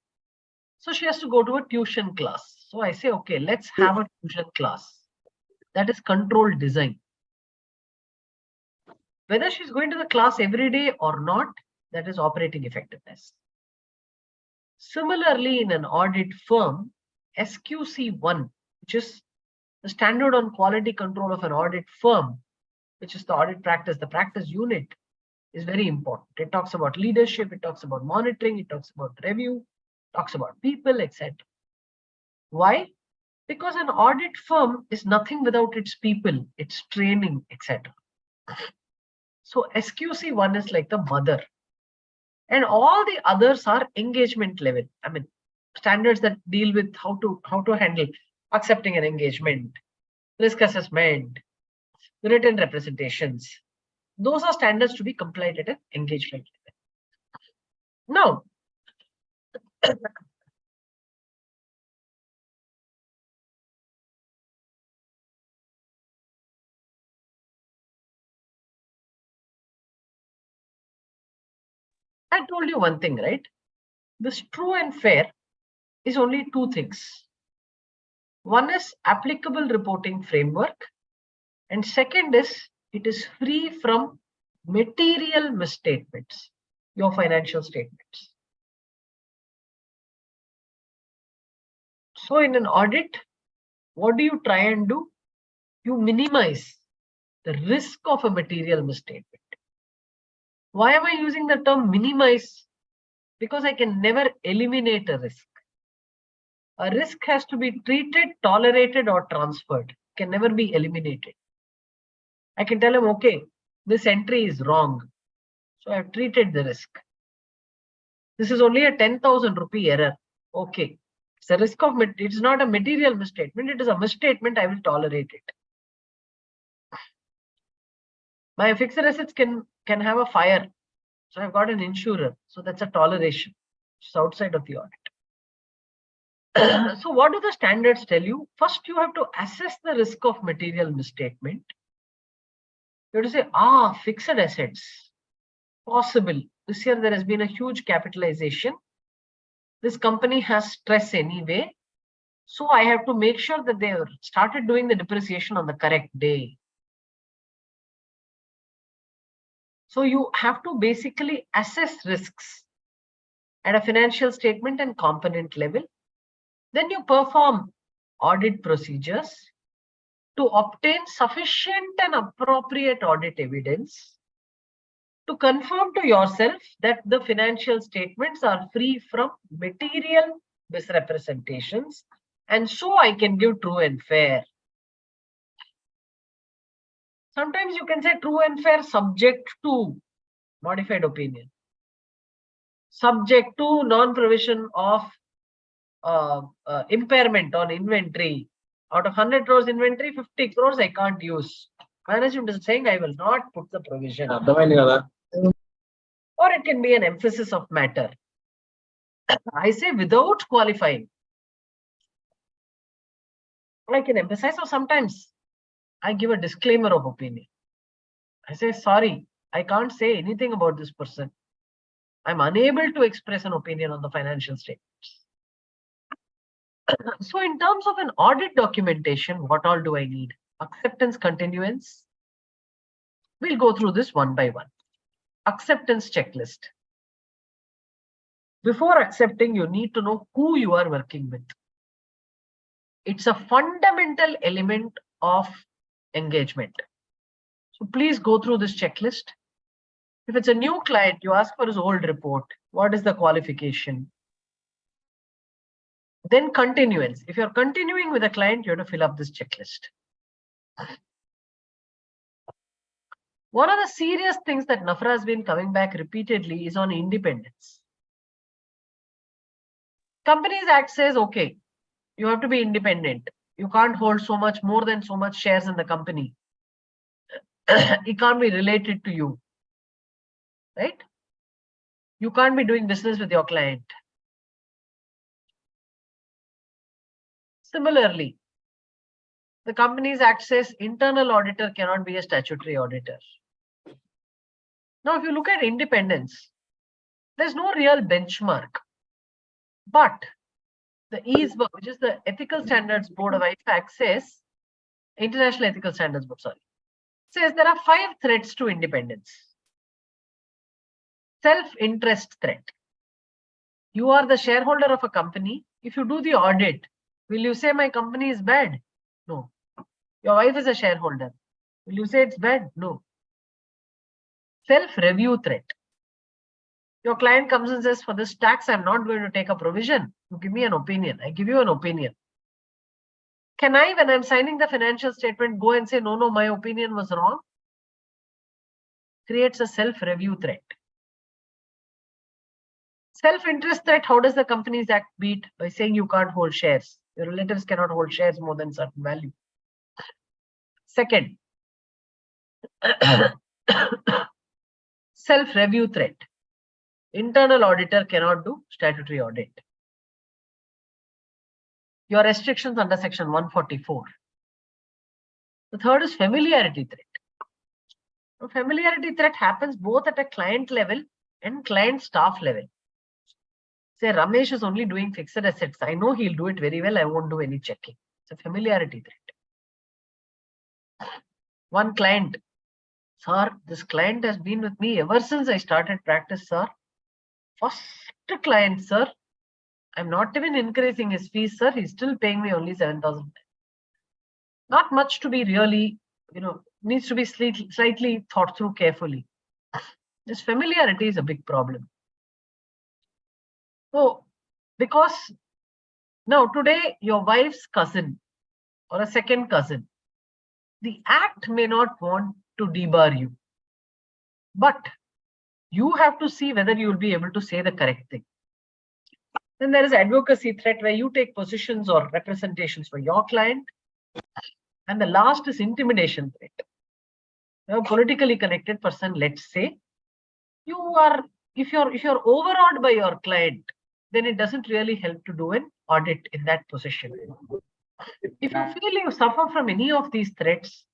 So she has to go to a tuition class. So I say, okay, let's have a tuition class. That is controlled design. Whether she's going to the class every day or not, that is operating effectiveness. Similarly, in an audit firm, SQC1, which is the standard on quality control of an audit firm, which is the audit practice, the practice unit, is very important. It talks about leadership, it talks about monitoring, it talks about review, talks about people, etc. Why? Because an audit firm is nothing without its people, its training, etc. So SQC1 is like the mother. And all the others are engagement level. I mean, standards that deal with how to handle accepting an engagement, risk assessment, written representations. Those are standards to be complied at an engagement level. Now, I told you one thing, right? This true and fair is only two things. One is applicable reporting framework, and second is it is free from material misstatements, your financial statements. So in an audit, what do you try and do? you minimize the risk of a material misstatement. Why am I using the term minimize? Because I can never eliminate a risk. A risk has to be treated, tolerated, or transferred. It can never be eliminated. I can tell him, okay, this entry is wrong. So I've treated the risk. This is only a 10,000 rupee error. Okay. It's a risk of, it's not a material misstatement. It is a misstatement. I will tolerate it. My fixed assets can have a fire. So I've got an insurer. So that's a toleration. It's outside of the audit. So what do the standards tell you? First, you have to assess the risk of material misstatement. You have to say, fixed assets. Possible. This year there has been a huge capitalization. This company has stress anyway. So I have to make sure that they started doing the depreciation on the correct day. So you have to basically assess risks at a financial statement and component level. Then you perform audit procedures to obtain sufficient and appropriate audit evidence to confirm to yourself that the financial statements are free from material misrepresentations, and so I can give true and fair. Sometimes you can say true and fair subject to modified opinion, subject to non-provision of impairment on inventory. Out of 100 crores inventory, 50 crores I can't use. Management is saying I will not put the provision. Or it can be an emphasis of matter. I say without qualifying. I can emphasize, or sometimes I give a disclaimer of opinion. I say, sorry, I can't say anything about this person. I'm unable to express an opinion on the financial statements. So in terms of an audit documentation, what all do I need? Acceptance continuance. We'll go through this one by one. Acceptance checklist. Before accepting, you need to know who you are working with. It's a fundamental element of engagement. So please go through this checklist. If it's a new client, you ask for his old report. What is the qualification? Then continuance. If you're continuing with a client, you have to fill up this checklist. One of the serious things that NAFRA has been coming back repeatedly is on independence. Companies Act says, okay, you have to be independent. You can't hold so much more than so much shares in the company. It can't be related to you, right? You can't be doing business with your client. Similarly, the Companies Act says internal auditor cannot be a statutory auditor. Now, if you look at independence, there's no real benchmark. But the ESBA, which is the Ethical Standards Board of IFAC, says, International Ethical Standards Board, sorry, says there are 5 threats to independence. Self-interest threat. You are the shareholder of a company. If you do the audit, will you say my company is bad? No. Your wife is a shareholder. Will you say it's bad? No. Self-review threat. Your client comes and says, for this tax, I'm not going to take a provision. You give me an opinion. I give you an opinion. Can I, when I'm signing the financial statement, go and say, no, my opinion was wrong? Creates a self-review threat. Self-interest threat, how does the Companies Act beat? By saying you can't hold shares. Your relatives cannot hold shares more than certain value. Second, self-review threat. Internal auditor cannot do statutory audit. Your restrictions under section 144. The third is familiarity threat. Familiarity threat happens both at a client level and client staff level. Say Ramesh is only doing fixed assets. I know he'll do it very well. I won't do any checking. It's a familiarity threat. One client, sir, this client has been with me ever since I started practice, sir. First client, sir. I'm not even increasing his fees, sir. He's still paying me only 7,000. Not much to be really, needs to be slightly thought through carefully. This familiarity is a big problem. So, because now today your wife's cousin or a second cousin, the act may not want to debar you, but you have to see whether you will be able to say the correct thing. Then there is advocacy threat where you take positions or representations for your client. And the last is intimidation threat. A politically connected person, let's say, if you're overawed by your client, then it doesn't really help to do an audit in that position. If you feel you suffer from any of these threats,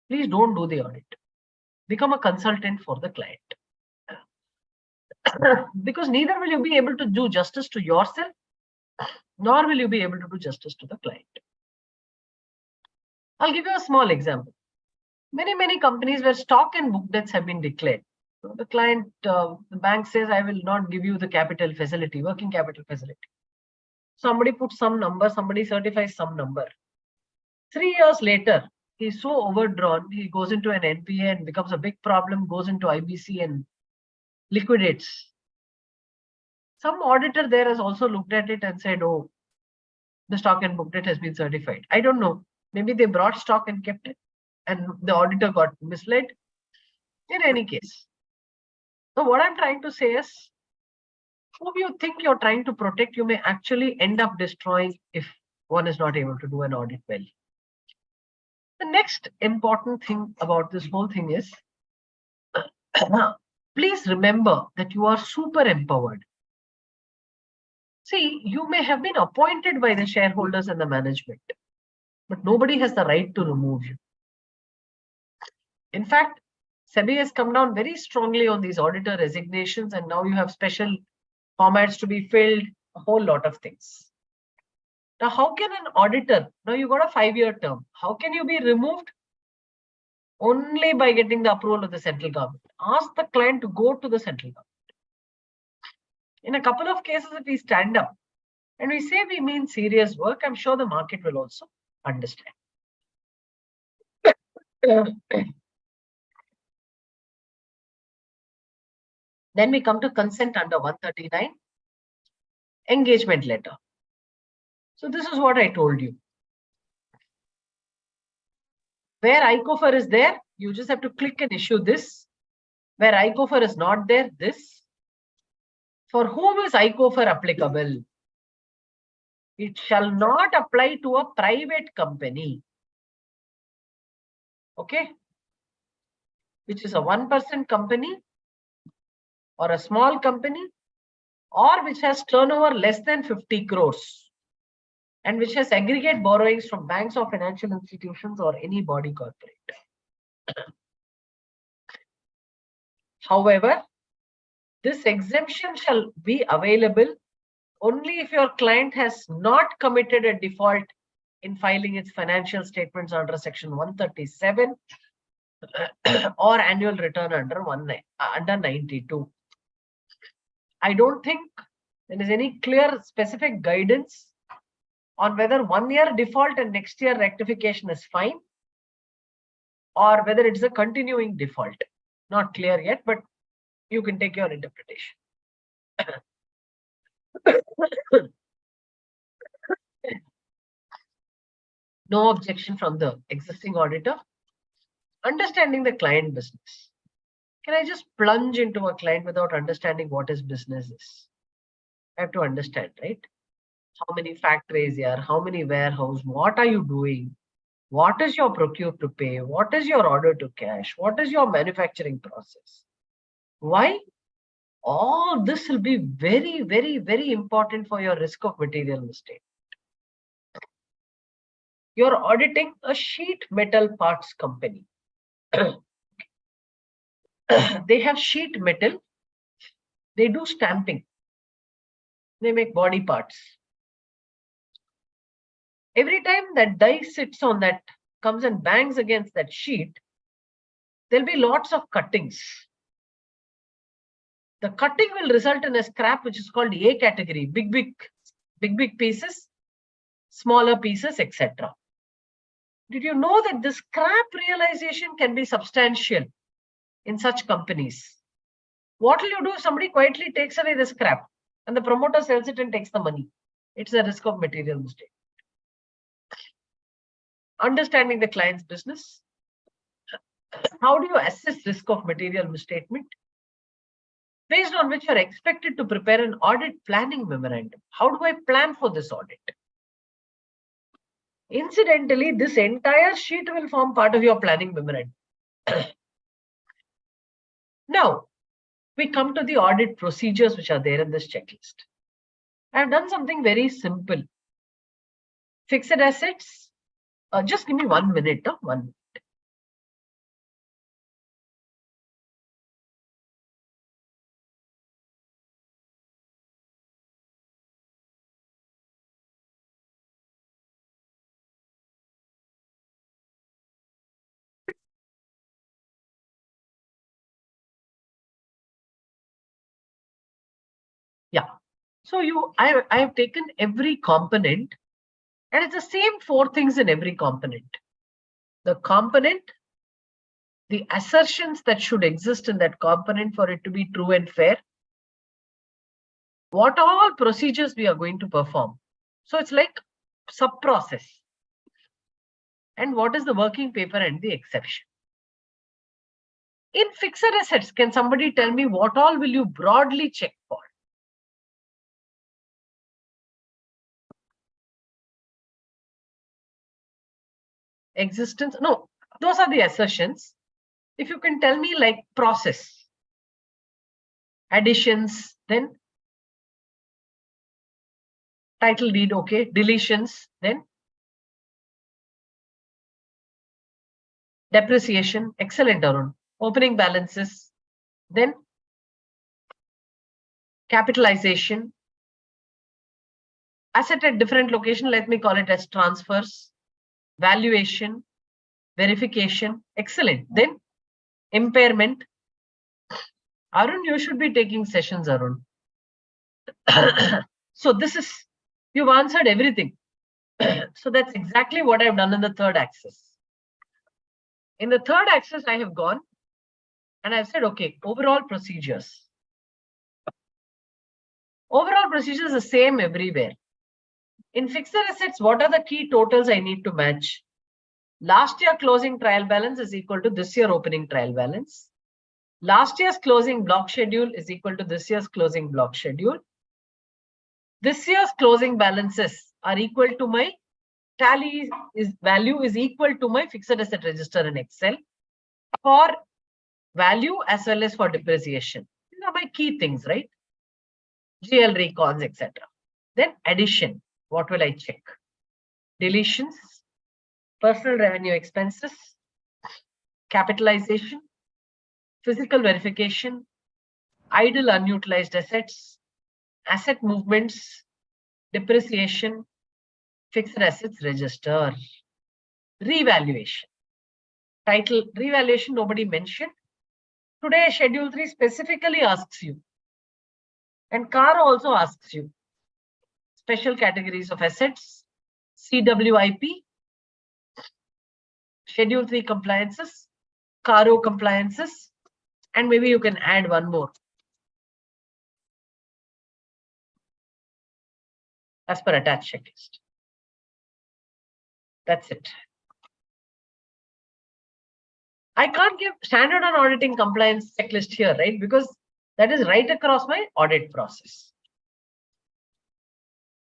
please don't do the audit. Become a consultant for the client. Because neither will you be able to do justice to yourself, nor will you be able to do justice to the client. I'll give you a small example. Many companies where stock and book debts have been declared. So the client, the bank says, I will not give you the capital facility, working capital facility. Somebody puts some number, somebody certifies some number. 3 years later, he's so overdrawn, he goes into an NPA and becomes a big problem, goes into IBC and liquidates. Some auditor there has also looked at it and said, oh, the stock and book debt has been certified. I don't know. Maybe they brought stock and kept it and the auditor got misled. In any case. So what I'm trying to say is, whom you think you're trying to protect, you may actually end up destroying if one is not able to do an audit well. The next important thing about this whole thing is, please remember that you are super empowered. See, you may have been appointed by the shareholders and the management, but nobody has the right to remove you. In fact, SEBI has come down very strongly on these auditor resignations, and now you have special formats to be filled, a whole lot of things. Now, how can an auditor, now you got a 5-year term, how can you be removed? Only by getting the approval of the central government. Ask the client to go to the central government. In a couple of cases, if we stand up and we say we mean serious work, I'm sure the market will also understand. Then we come to consent under 139, engagement letter. So this is what I told you. Where ICOFER is there, you just have to click and issue this. Where ICOFER is not there, this. For whom is ICOFER applicable? It shall not apply to a private company. Okay? Which is a 1% company or a small company, or which has turnover less than 50 crores and which has aggregate borrowings from banks or financial institutions or any body corporate. However, this exemption shall be available only if your client has not committed a default in filing its financial statements under section 137 or annual return under 92. I don't think there is any clear specific guidance on whether 1 year default and next year rectification is fine, or whether it's a continuing default. Not clear yet, but you can take your interpretation. No objection from the existing auditor. Understanding the client business. Can I just plunge into a client without understanding what his business is? I have to understand, right? How many factories there are, how many warehouses, what are you doing? What is your procure to pay? What is your order to cash? What is your manufacturing process? Why? All this will be very, very, very important for your risk of material mistake. You're auditing a sheet metal parts company. They have sheet metal. They do stamping. They make body parts. Every time that die sits on that, comes and bangs against that sheet, there'll be lots of cuttings. The cutting will result in a scrap which is called A category, big pieces, smaller pieces, etc. Did you know that the scrap realization can be substantial in such companies? What will you do if somebody quietly takes away the scrap and the promoter sells it and takes the money? It's a risk of material mistake. Understanding the client's business. How do you assess risk of material misstatement? Based on which you are expected to prepare an audit planning memorandum. How do I plan for this audit? Incidentally, this entire sheet will form part of your planning memorandum. Now, we come to the audit procedures which are there in this checklist. I have done something very simple. Fixed assets. Just give me 1 minute. 1 minute. Yeah. So I have taken every component, and it's the same 4 things in every component. The component, the assertions that should exist in that component for it to be true and fair, what all procedures we are going to perform. So it's like sub-process. And what is the working paper and the exception. In fixed assets, can somebody tell me what all will you broadly check for? Existence? No, those are the assertions. If you can tell me like process, additions, then title deed, okay, deletions, then depreciation, excellent, Arun. Opening balances, then capitalization, asset at different location, let me call it as transfers, valuation, verification, excellent. Then impairment. Arun, you should be taking sessions, Arun. So this is, you've answered everything. So that's exactly what I've done in the third axis. In the third axis, I have gone and I've said, okay, overall procedures. Overall procedures are the same everywhere. In fixed assets, what are the key totals I need to match? Last year closing trial balance is equal to this year opening trial balance. Last year's closing block schedule is equal to this year's closing block schedule. This year's closing balances are equal to my tally value is equal to my fixed asset register in Excel for value as well as for depreciation. These are my key things, right? GL recons, etc. Then addition, what will I check? Deletions, personal revenue expenses, capitalization, physical verification, idle unutilized assets, asset movements, depreciation, fixed assets register, revaluation. Title revaluation, nobody mentioned. Today, Schedule 3 specifically asks you, and CAR also asks you, special categories of assets, CWIP, Schedule 3 compliances, CARO compliances, and maybe you can add one more. As per attached checklist. That's it. I can't give standard on auditing compliance checklist here, right? Because that is right across my audit process.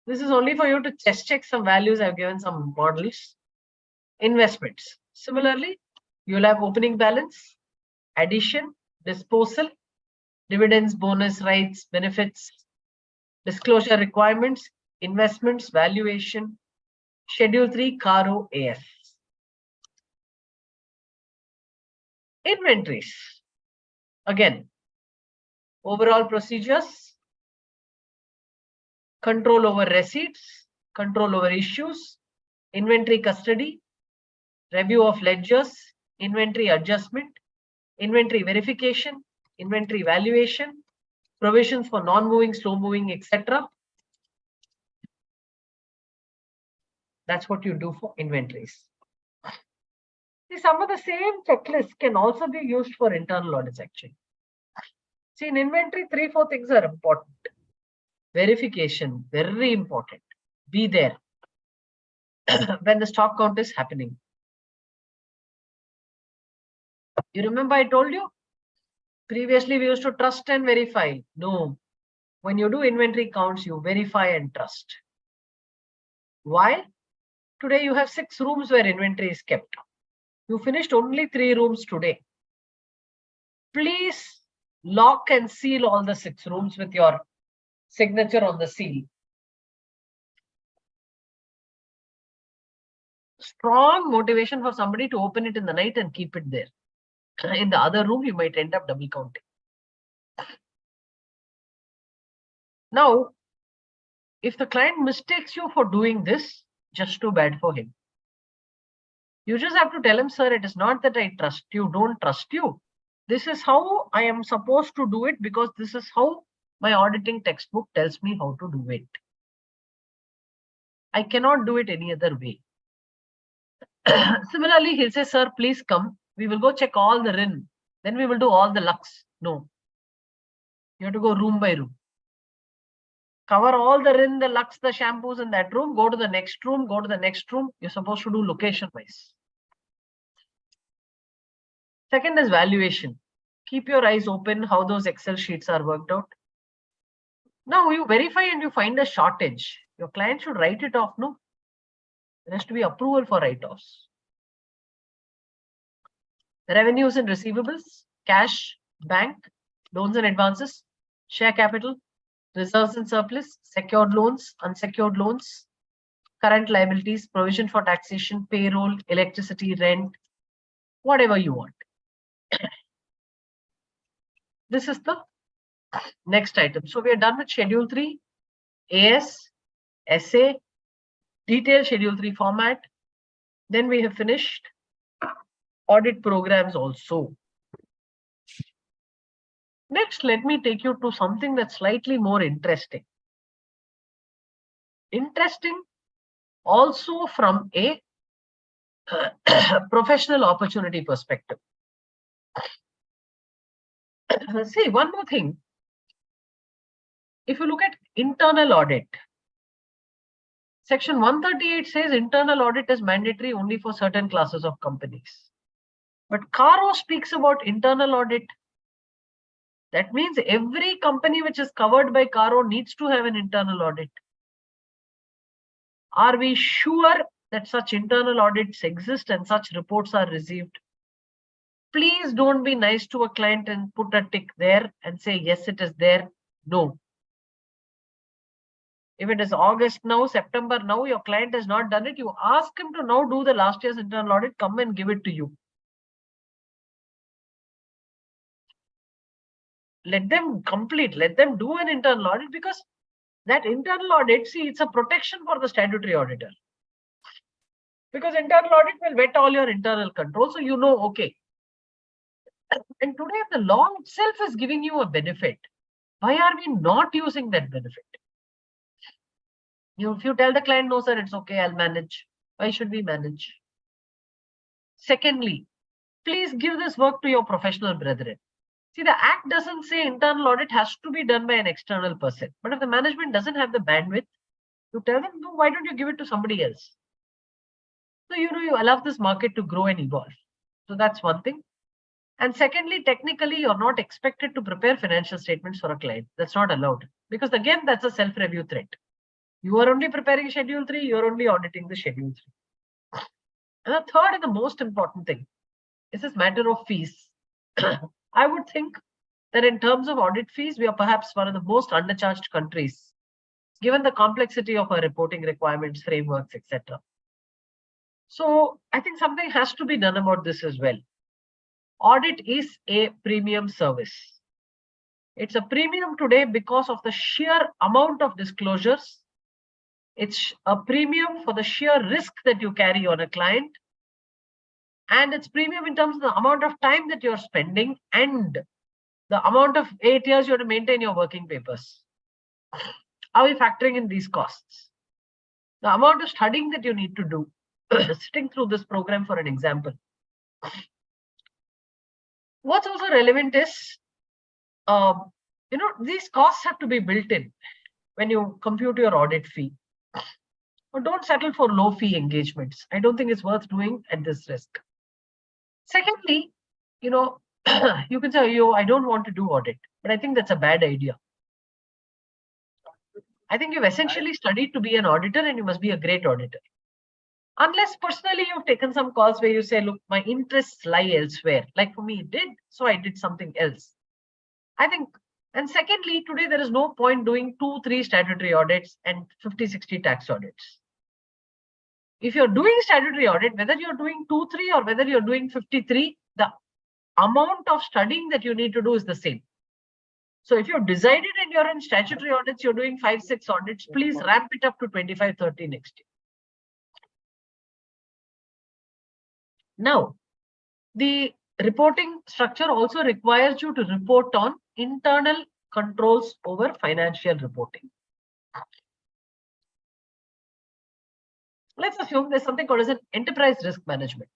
This is only for you to chest check some values. I've given some models. Investments. Similarly, you'll have opening balance, addition, disposal, dividends, bonus, rights, benefits, disclosure requirements, investments, valuation, Schedule 3, CARO, AF. Inventories. Again, overall procedures, control over receipts, control over issues, inventory custody, review of ledgers, inventory adjustment, inventory verification, inventory valuation, provisions for non-moving, slow-moving, etc. That's what you do for inventories. See, some of the same checklists can also be used for internal audits actually. See, in inventory, 3-4 things are important. Verification, very important. Be there when the stock count is happening. You remember I told you? Previously, we used to trust and verify. No. When you do inventory counts, you verify and trust. Why? Today, you have 6 rooms where inventory is kept. You finished only 3 rooms today. Please lock and seal all the 6 rooms with your signature on the seal. Strong motivation for somebody to open it in the night and keep it there. In the other room, you might end up double counting. Now, if the client mistakes you for doing this, just too bad for him. You just have to tell him, sir, it is not that I trust you, don't trust you. This is how I am supposed to do it because this is how my auditing textbook tells me how to do it. I cannot do it any other way. Similarly, he'll say, sir, please come. We will go check all the RIN. Then we will do all the lux. No. You have to go room by room. Cover all the RIN, the lux, the shampoos in that room. Go to the next room. Go to the next room. You're supposed to do location wise. Second is valuation. Keep your eyes open how those Excel sheets are worked out. Now you verify and you find a shortage. Your client should write it off, no? There has to be approval for write-offs. Revenues and receivables, cash, bank, loans and advances, share capital, reserves and surplus, secured loans, unsecured loans, current liabilities, provision for taxation, payroll, electricity, rent, whatever you want. This is the next item. So we are done with Schedule 3, AS, SA, detailed Schedule 3 format. Then we have finished audit programs also. Next, let me take you to something that's slightly more interesting. Interesting also from a professional opportunity perspective. See, one more thing. If you look at internal audit, Section 138 says internal audit is mandatory only for certain classes of companies. But CARO speaks about internal audit. That means every company which is covered by CARO needs to have an internal audit. Are we sure that such internal audits exist and such reports are received? Please don't be nice to a client and put a tick there and say, yes, it is there. No. If it is August now, September now, your client has not done it, you ask him to now do the last year's internal audit, come and give it to you. Let them complete, let them do an internal audit, because that internal audit, see, it's a protection for the statutory auditor. Because internal audit will vet all your internal controls, so you know, okay. And today the law itself is giving you a benefit. Why are we not using that benefit? If you tell the client, no, sir, it's okay, I'll manage. Why should we manage? Secondly, please give this work to your professional brethren. See, the Act doesn't say internal audit has to be done by an external person. But if the management doesn't have the bandwidth, you tell them, no, why don't you give it to somebody else? So, you allow this market to grow and evolve. So that's one thing. And secondly, technically, you're not expected to prepare financial statements for a client. That's not allowed. Because again, that's a self-review threat. You are only preparing Schedule 3, you're only auditing the Schedule 3. And the third and the most important thing is this matter of fees. I would think that in terms of audit fees, we are perhaps one of the most undercharged countries, given the complexity of our reporting requirements, frameworks, etc. So I think something has to be done about this as well. Audit is a premium service. It's a premium today because of the sheer amount of disclosures. It's a premium for the sheer risk that you carry on a client. And it's premium in terms of the amount of time that you're spending and the amount of 8 years you have to maintain your working papers. Are we factoring in these costs? The amount of studying that you need to do, sitting through this program for an example, What's also relevant is, these costs have to be built in when you compute your audit fee. Or don't settle for low fee engagements. I don't think it's worth doing at this risk. Secondly, you can say, I don't want to do audit, but I think that's a bad idea. I think you've essentially studied to be an auditor and you must be a great auditor. Unless personally you've taken some calls where you say, look, my interests lie elsewhere. Like for me, it did, so I did something else. I think, and secondly, today there is no point doing 2-3 statutory audits and 50-60 tax audits. If you're doing statutory audit, whether you're doing 2-3 or whether you're doing 53, the amount of studying that you need to do is the same. So if you've decided and you're in statutory audits, you're doing 5-6 audits, please ramp it up to 25-30 next year. Now, the reporting structure also requires you to report on internal controls over financial reporting. Let's assume there's something called as an enterprise risk management.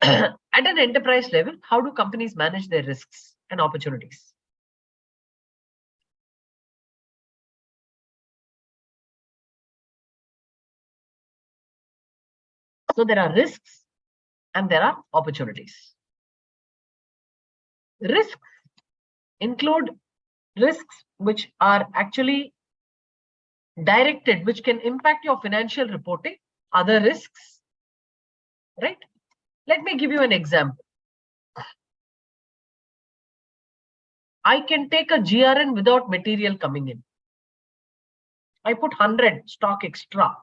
At an enterprise level, how do companies manage their risks and opportunities? So there are risks and there are opportunities. Risks include risks which are actually directed, which can impact your financial reporting, other risks, right? Let me give you an example. I can take a GRN without material coming in. I put 100 stock extra.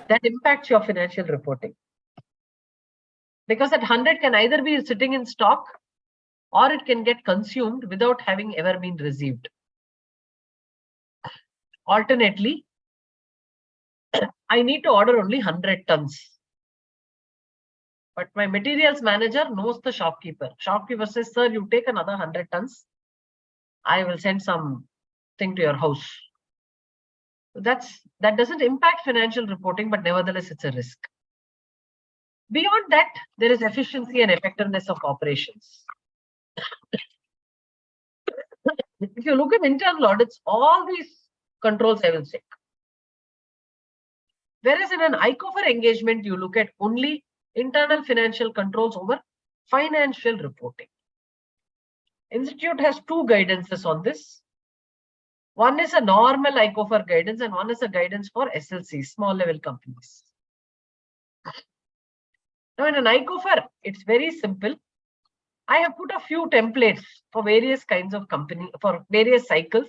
That impacts your financial reporting. Because that 100 can either be sitting in stock or it can get consumed without having ever been received. Alternately, I need to order only 100 tons. But my materials manager knows the shopkeeper. Shopkeeper says, sir, you take another 100 tons. I will send something to your house. That doesn't impact financial reporting, but nevertheless, it's a risk. Beyond that, there is efficiency and effectiveness of operations. If you look at internal audits, all these controls I will check. Whereas in an ICOFR engagement, you look at only internal financial controls over financial reporting. Institute has 2 guidances on this. One is a normal ICOFR guidance and one is a guidance for SLCs, small level companies. Now in an ICOFR, it's very simple. I have put a few templates for various kinds of company, for various cycles.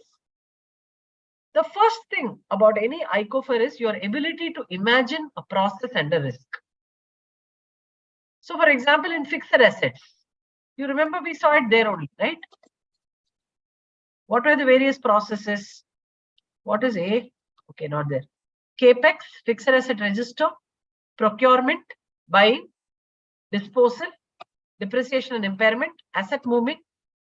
The first thing about any ICOFR is your ability to imagine a process and a risk. So for example, in fixed assets, you remember we saw it there only, right? What are the various processes? What is A? Okay, not there. CAPEX, fixed asset register, procurement, buying, disposal, depreciation and impairment, asset moving,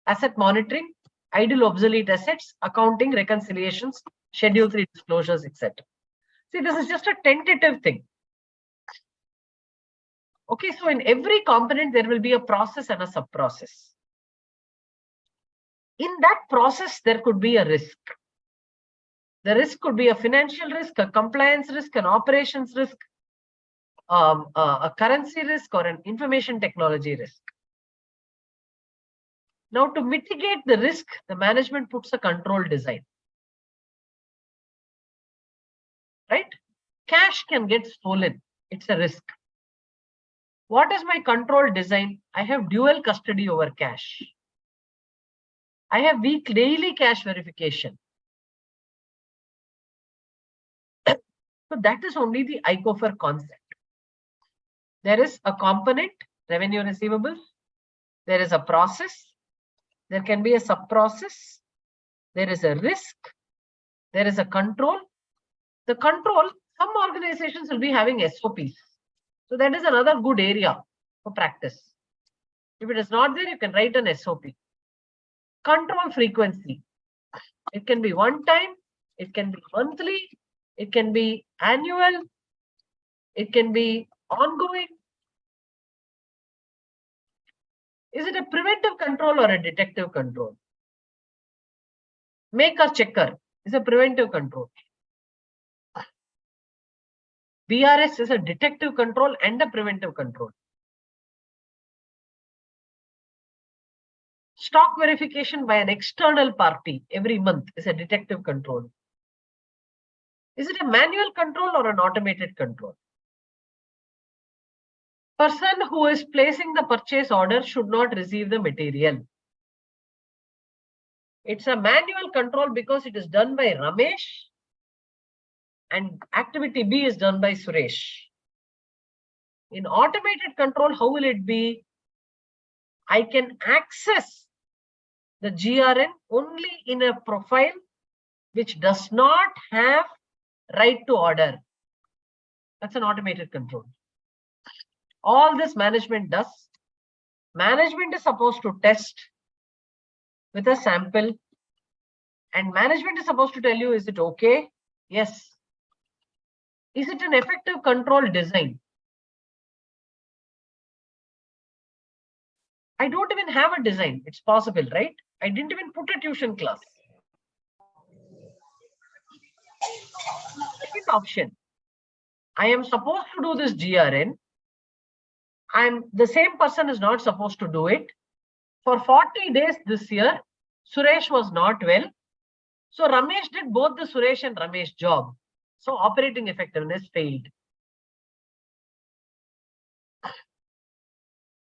asset monitoring, idle obsolete assets, accounting, reconciliations, schedule 3 disclosures, etc. See, this is just a tentative thing. Okay, so in every component, there will be a process and a sub-process. In that process, there could be a risk. The risk could be a financial risk, a compliance risk, an operations risk, a currency risk, or an information technology risk. Now, to mitigate the risk, the management puts a control design. Right? Cash can get stolen. It's a risk. What is my control design? I have dual custody over cash. I have daily cash verification. So that is only the ICOFR concept. There is a component, revenue receivables. There is a process. There can be a sub-process. There is a risk. There is a control. The control, some organizations will be having SOPs. So that is another good area for practice. If it is not there, you can write an SOP. Control frequency. It can be one time. It can be monthly. It can be annual. It can be ongoing. Is it a preventive control or a detective control? Maker checker is a preventive control. BRS is a detective control and a preventive control. Stock verification by an external party every month is a detective control. Is it a manual control or an automated control? Person who is placing the purchase order should not receive the material. It's a manual control because it is done by Ramesh and activity B is done by Suresh. In automated control, how will it be? I can access the GRN only in a profile which does not have right to order. That's an automated control. All this management does. Management is supposed to test with a sample, and management is supposed to tell you, is it okay? Yes. Is it an effective control design? I don't even have a design. It's possible, right? I didn't even put a tuition class. Second option, I am supposed to do this GRN. The same person is not supposed to do it. For 40 days this year, Suresh was not well. So Ramesh did both the Suresh and Ramesh job. So operating effectiveness failed.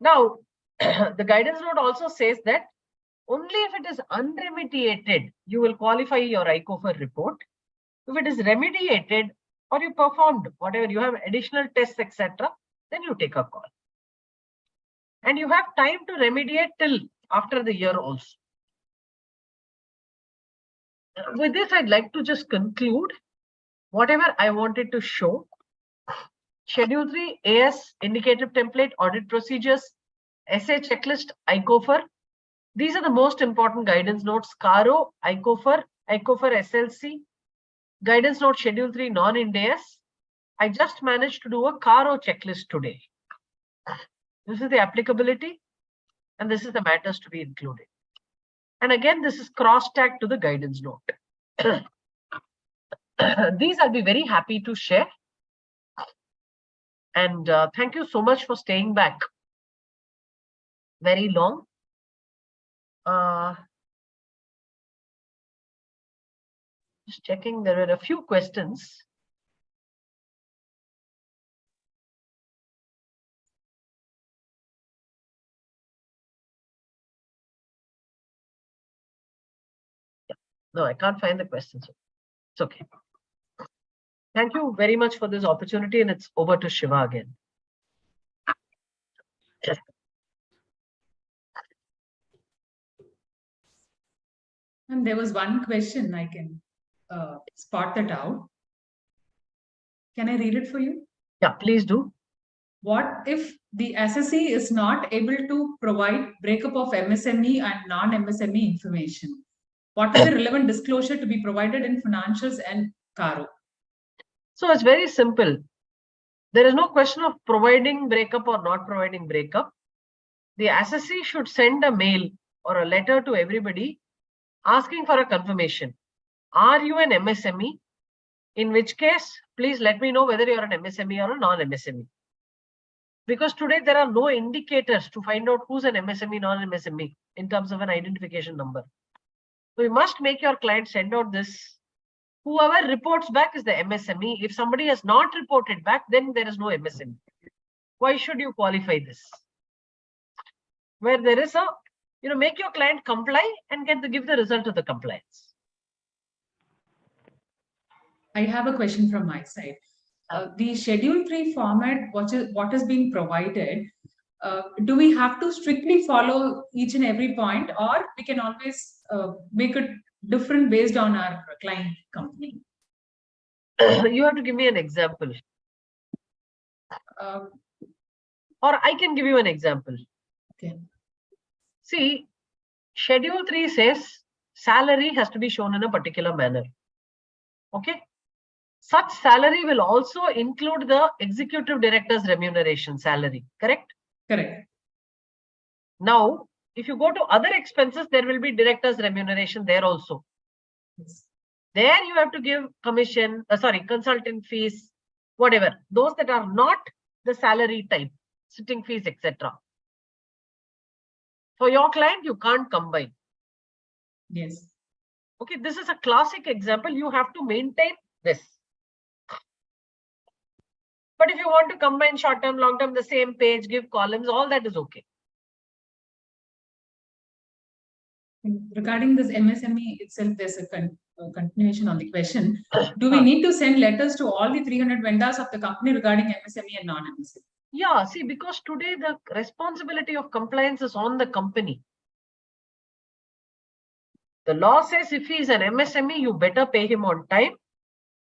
Now, the guidance note also says that only if it is unremediated, you will qualify your ICOFER report. If it is remediated or you performed whatever, you have additional tests, etc., then you take a call. And you have time to remediate till after the year also. With this, I'd like to just conclude whatever I wanted to show. Schedule 3, AS, indicative template, audit procedures, SA checklist, ICOFER. These are the most important guidance notes. CARO, ICOFER, ICOFER SLC, guidance note Schedule 3, non-Ind AS. I just managed to do a CARO checklist today. This is the applicability, and this is the matters to be included. And again, this is cross-tagged to the guidance note. These I'll be very happy to share. And thank you so much for staying back very long. Just checking, there were a few questions. No, I can't find the questions. It's okay. Thank you very much for this opportunity, and it's over to Shiva again. And there was one question, I can spot that out. Can I read it for you? Yeah, please do. What if the SSE is not able to provide breakup of MSME and non-MSME information? What is the relevant disclosure to be provided in financials and CARO? So it's very simple. There is no question of providing breakup or not providing breakup. The SSE should send a mail or a letter to everybody asking for a confirmation. Are you an MSME? In which case, please let me know whether you're an MSME or a non-MSME. Because today there are no indicators to find out who's an MSME, non-MSME in terms of an identification number. So you must make your client send out this. Whoever reports back is the MSME. If somebody has not reported back, then there is no MSME. Why should you qualify this? Where there is a, make your client comply and give the result of the compliance. I have a question from my side. The Schedule 3 format, what is being provided, do we have to strictly follow each and every point, or we can always make it different based on our client company? You have to give me an example. Or I can give you an example. Okay. See, Schedule 3 says salary has to be shown in a particular manner. Okay. Such salary will also include the executive director's remuneration salary, correct? Correct. Now, if you go to other expenses, there will be director's remuneration there also. There you have to give commission, consultant fees, whatever. Those that are not the salary type, sitting fees, etc. For your client, you can't combine. Yes. Okay, this is a classic example. You have to maintain this. But if you want to combine short term, long term, the same page, give columns, all that is okay. Regarding this MSME itself, there's a continuation on the question. Do we need to send letters to all the 300 vendors of the company regarding MSME and non-MSME? Yeah, see, because today the responsibility of compliance is on the company. The law says if he is an MSME, you better pay him on time.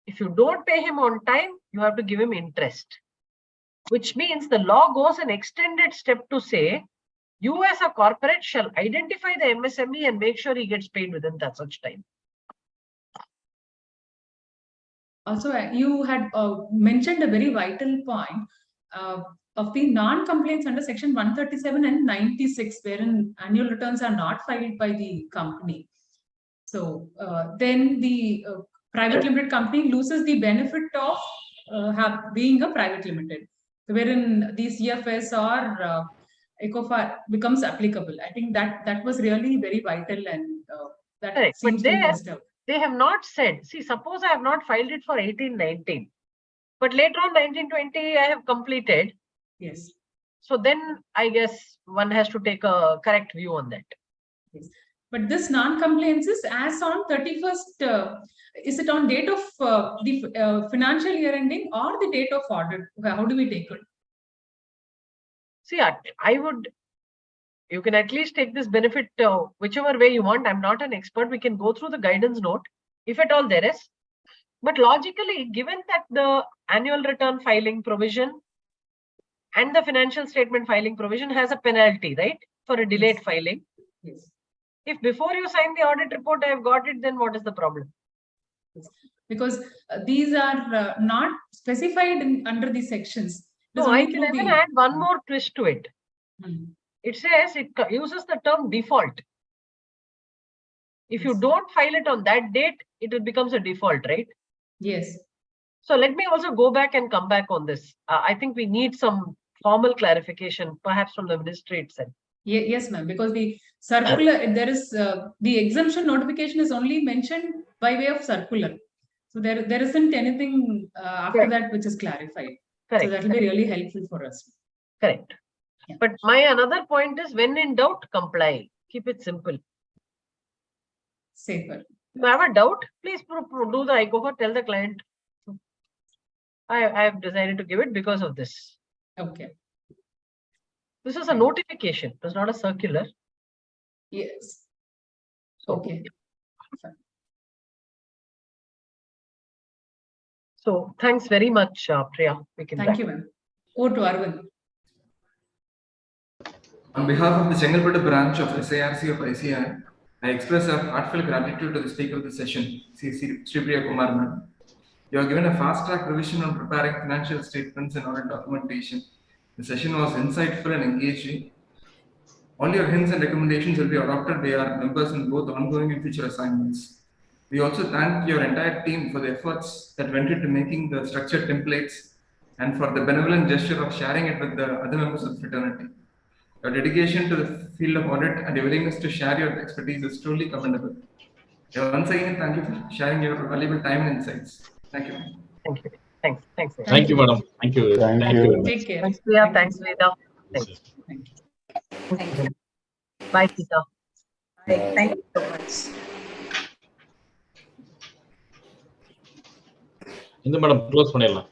If you don't pay him on time, you have to give him interest. Which means the law goes an extended step to say, you as a corporate shall identify the MSME and make sure he gets paid within that such time. Also, you had mentioned a very vital point of the non-compliance under section 137 and 96, wherein annual returns are not filed by the company. So then the private limited company loses the benefit of being a private limited, wherein the CFS or ECOFAR becomes applicable. I think that was really very vital, and that Correct. seems but to be missed out. They have not said, see, suppose I have not filed it for 18-19, but later on 19-20 I have completed. Yes. So then I guess one has to take a correct view on that. Yes. But this non-compliance is as on 31st, is it on date of the financial year ending or the date of audit? How do we take it? See, you can at least take this benefit whichever way you want. I'm not an expert. We can go through the guidance note, if at all there is. But logically, given that the annual return filing provision and the financial statement filing provision has a penalty, right, for a delayed filing. Yes. If before you sign the audit report, I have got it, then what is the problem? Yes. Because these are not specified under the sections. No, I can even add one more twist to it. It says it uses the term default. If you don't file it on that date, it becomes a default, right? Yes. So let me also go back and come back on this. I think we need some formal clarification, perhaps from the ministry itself. Yes, ma'am, because the circular, there is the exemption notification is only mentioned by way of circular. So there isn't anything after that which is clarified. Correct. So that will be really helpful for us. Correct. Yeah. But my another point is, when in doubt, comply. Keep it simple. Safer. If you have a doubt, please do the ICOFA, tell the client, I have decided to give it because of this. Okay. This is a notification. It was not a circular. Yes. So, okay. So thanks very much, Priya. Thank you, ma'am. Over to Arvind. On behalf of the Chengalpattu branch of SARC of ICI, I express our heartfelt gratitude to the speaker of the session, Sri Priya Kumar ma'am. You are given a fast-track revision on preparing financial statements and audit documentation. The session was insightful and engaging. All your hints and recommendations will be adopted by our members in both ongoing and future assignments. We also thank your entire team for the efforts that went into making the structured templates and for the benevolent gesture of sharing it with the other members of the fraternity. Your dedication to the field of audit and your willingness to share your expertise is truly commendable. Once again, thank you for sharing your valuable time and insights. Thank you. Thank you. Thanks. Thank you, madam. Thank you. Thank you. Take care. Thanks, Priya. Thanks, Veda. Thank you. Thank you. Bye, Sita. Thank you so much. இந்த madam close பண்ணிடலாம்.